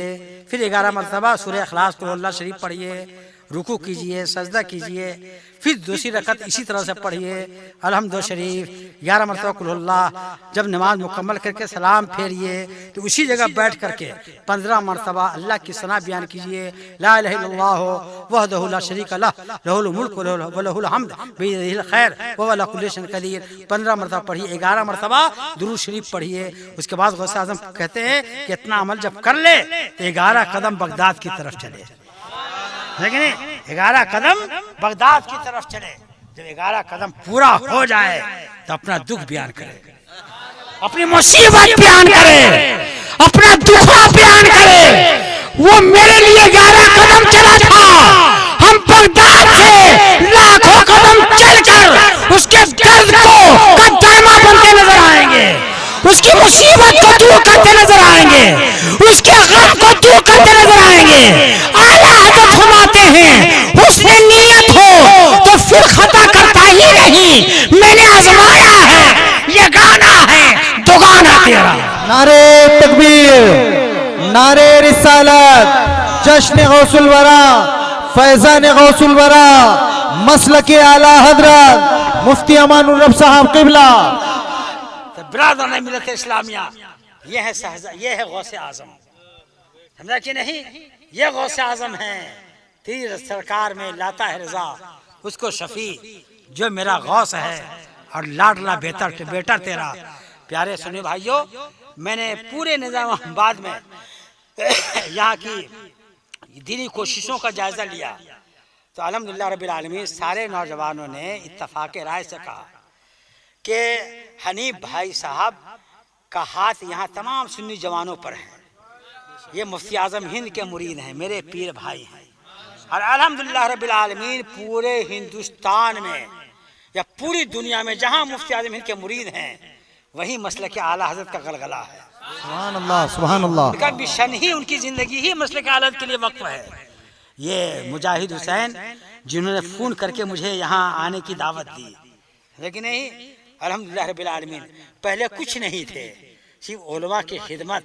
फिर 11 मरतबा सूरह इखलास कुल हुवल्लाह शरीफ पढ़िए, रुकू कीजिए, सजदा कीजिए, फिर दूसरी रकत इसी तरह से पढ़िए, अल्हम्दुलिल्लाह शरीफ 11 मरतबा कुल हुवल्लाह। जब नमाज मुकम्मल करके सलाम फेरिए तो उसी जगह बैठ करके 15 मरतबा अल्लाह की सना बयान कीजिए, ला इलाहा इल्लल्लाह वहदहु ला शरीका लह, लहुल मुल्क व लहुल हम्द बियदिहिल खैर व हुवा अला कुल्लि शैइन कदीर। 15 मरतबा पढ़िए, 11 मरतबा दुरूद शरीफ पढ़िए। उसके बाद गौसे आज़म कहते हैं कि इतना अमल जब कर ले तो 11 कदम बगदाद की तरफ चले। लेकिन 11 कदम बगदाद की तरफ चले। जब 11 कदम पूरा हो जाए तो अपना दुख बयान करे, अपनी मुसीबत बयान करे, अपना दुखड़ा बयान करे। वो मेरे लिए 11 कदम चला था, हम बगदाद से लाखों कदम चलकर उसके दर्द को का दायमा बनते नजर आएंगे, उसकी मुसीबत को दूर करते नजर आएंगे, उसके गम को दूर करते नजर आएंगे। आला हज़रत फरमाते हैं, उसने नियत हो तो फिर खता करता ही नहीं। मैंने आजमाया है, ये गाना है दुगाना तेरा। नारे तकबीर, नारे रिसालत, जश्न गौसुल वरा, फैजान गौसुल वरा, मसलके आला हजरत मुफ्ती अमानुर रब साहब क़िबला। बिरादर ने मिलत इस्लामिया, ये है सहजा, ये है गौसे आजम। समझा कि नहीं? ये गौसे आजम है, तीर सरकार में लाता है रजा उसको शफी, जो मेरा गौस है और लाडला बेटा तेरा। प्यारे सुनिए भाइयों, मैंने पूरे निजामाबाद में यहाँ की दीनी कोशिशों का जायजा लिया तो अल्हम्दुलिल्लाह रब्बिल आलमीन सारे नौजवानों ने इत्तफाक राय से कहा कि हनीफ भाई साहब का हाथ यहाँ तमाम सुन्नी जवानों पर है। ये मुफ्ती आजम हिंद के मुरीद हैं, मेरे पीर भाई हैं। और अल्हम्दुलिल्लाह रब्बिल आलमीन पूरे हिंदुस्तान में या पूरी दुनिया में जहाँ मुफ्ती आजम हिंद के मुरीद हैं वही मसलक आला हज़रत का गलगला है। सुभान अल्लाह, सुभान अल्लाह। उनका मिशन ही, उनकी जिंदगी ही मसलक आला हज़रत के लिए वक्फ है। ये मुजाहिद हुसैन जिन्होंने फ़ोन करके मुझे यहाँ आने की दावत दी, लेकिन नहीं, अल्हम्दुलिल्लाह रब्बिल आलमीन पहले कुछ नहीं थे, सिर्फ उलमा की खिदमत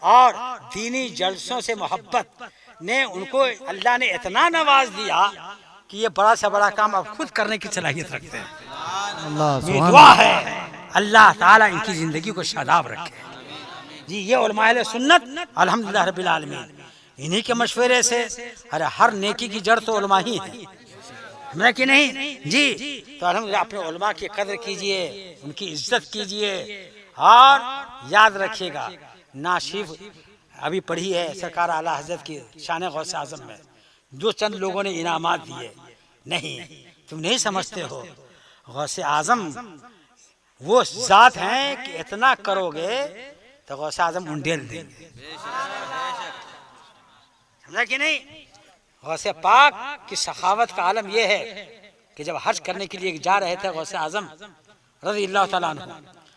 और दीनी जलसों से मोहब्बत ने उनको अल्लाह ने इतना नवाज दिया कि ये बड़ा से बड़ा काम अब खुद करने की सलाहियत रखते हैं। अल्लाह, ये सुभान दुआ है अल्लाह ताला इनकी जिंदगी को शादाब रखे। जी ये उलमा अहले सुन्नत अल्हम्दुलिल्लाह रब्बिल आलमीन इन्हीं के मशवरे से, अरे हर नेकी की जड़ तो उलमा ही है, है कि नहीं जी। तो अल्हम्दुलिल्लाह अपने उलमा की कदर कीजिए, उनकी इज्जत कीजिए और याद रखिएगा नाशिफ अभी पढ़ी है सरकार आला हजरत की शान गौस आजम में जो चंद लोगों ने इनामात दिए, नहीं तुम नहीं समझते हो गौस आजम वो जात हैं कि इतना करोगे तो गौस आजम उंडेल देंगे, समझा कि नहीं। गौसे पाक की सखावत का आलम यह है कि जब हज करने के लिए जा रहे थे गौसे आजम रज़ी अल्लाह तआला अन्हु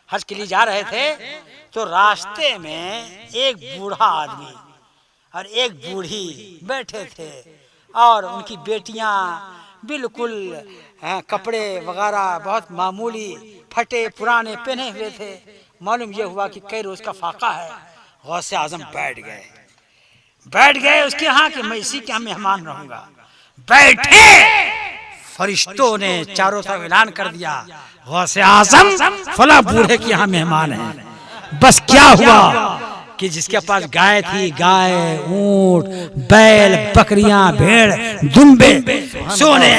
हज के लिए जा रहे थे तो रास्ते में एक बूढ़ा आदमी और एक बूढ़ी बैठे थे और उनकी बेटियां बिल्कुल कपड़े वगैरह बहुत मामूली फटे पुराने पहने हुए थे। मालूम यह हुआ कि कई रोज का फाका है। गौसे आजम बैठ गए उसके यहाँ कि मैं इसी के यहाँ मेहमान रहूंगा। बैठे फरिश्तों ने चारों तरफ ऐलान कर दिया गौसे आजम फला बूढ़े के यहाँ मेहमान है। बस क्या हुआ कि जिसके पास गाय थी, गाय ऊंट बैल बकरियां भेड़ दुम्बे सोने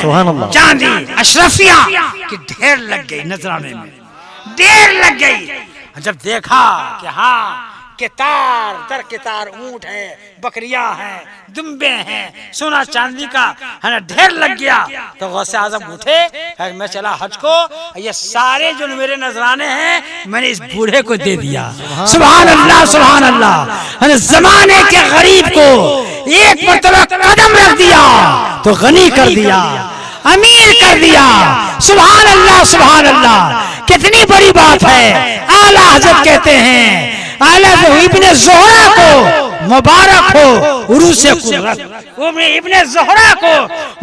चांदी अशरफियां की ढेर लग गई, नजराने में ढेर लग गई। जब देखा कि हाँ केतार दर केतार ऊंट है, बकरियां हैं, दुम्बे हैं, सोना चांदी का है ना ढेर लग गया तो गौसे आजम उठे, मैं चला हज को, ये सारे जो मेरे नजराने हैं मैंने इस बूढ़े को दे दिया। सुभान अल्लाह, सुभान अल्लाह। जमाने के गरीब को एक मरतबा कदम रख दिया तो गनी कर दिया, अमीर कर दिया। सुभान अल्लाह, सुभान अल्लाह। कितनी बड़ी बात है। आला हज़रत कहते हैं आला इब्ने ज़ोहरा को मुबारक हो उरूसे कुर्रत, इब्ने ज़ोहरा को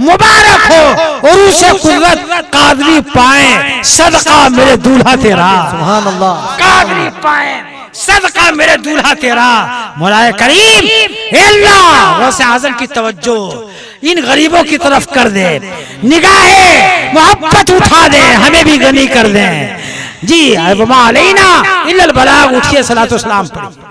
मुबारक हो उरूसे कुर्रत, कादरी पाए सदका मेरे दूल्हा तेरा। सुभान अल्लाह। कादरी पाए सदका मेरे दूल्हा तेरा। मौलाए करीम अल्लाह गौसे आज़म की तवज्जो इन गरीबों की तरफ कर दे, निगाहे मोहब्बत उठा दे, हमें भी गनी कर दे जी। वमा अलैना इल्लल बलाग। उठिए सलातो सलाम पढ़िए।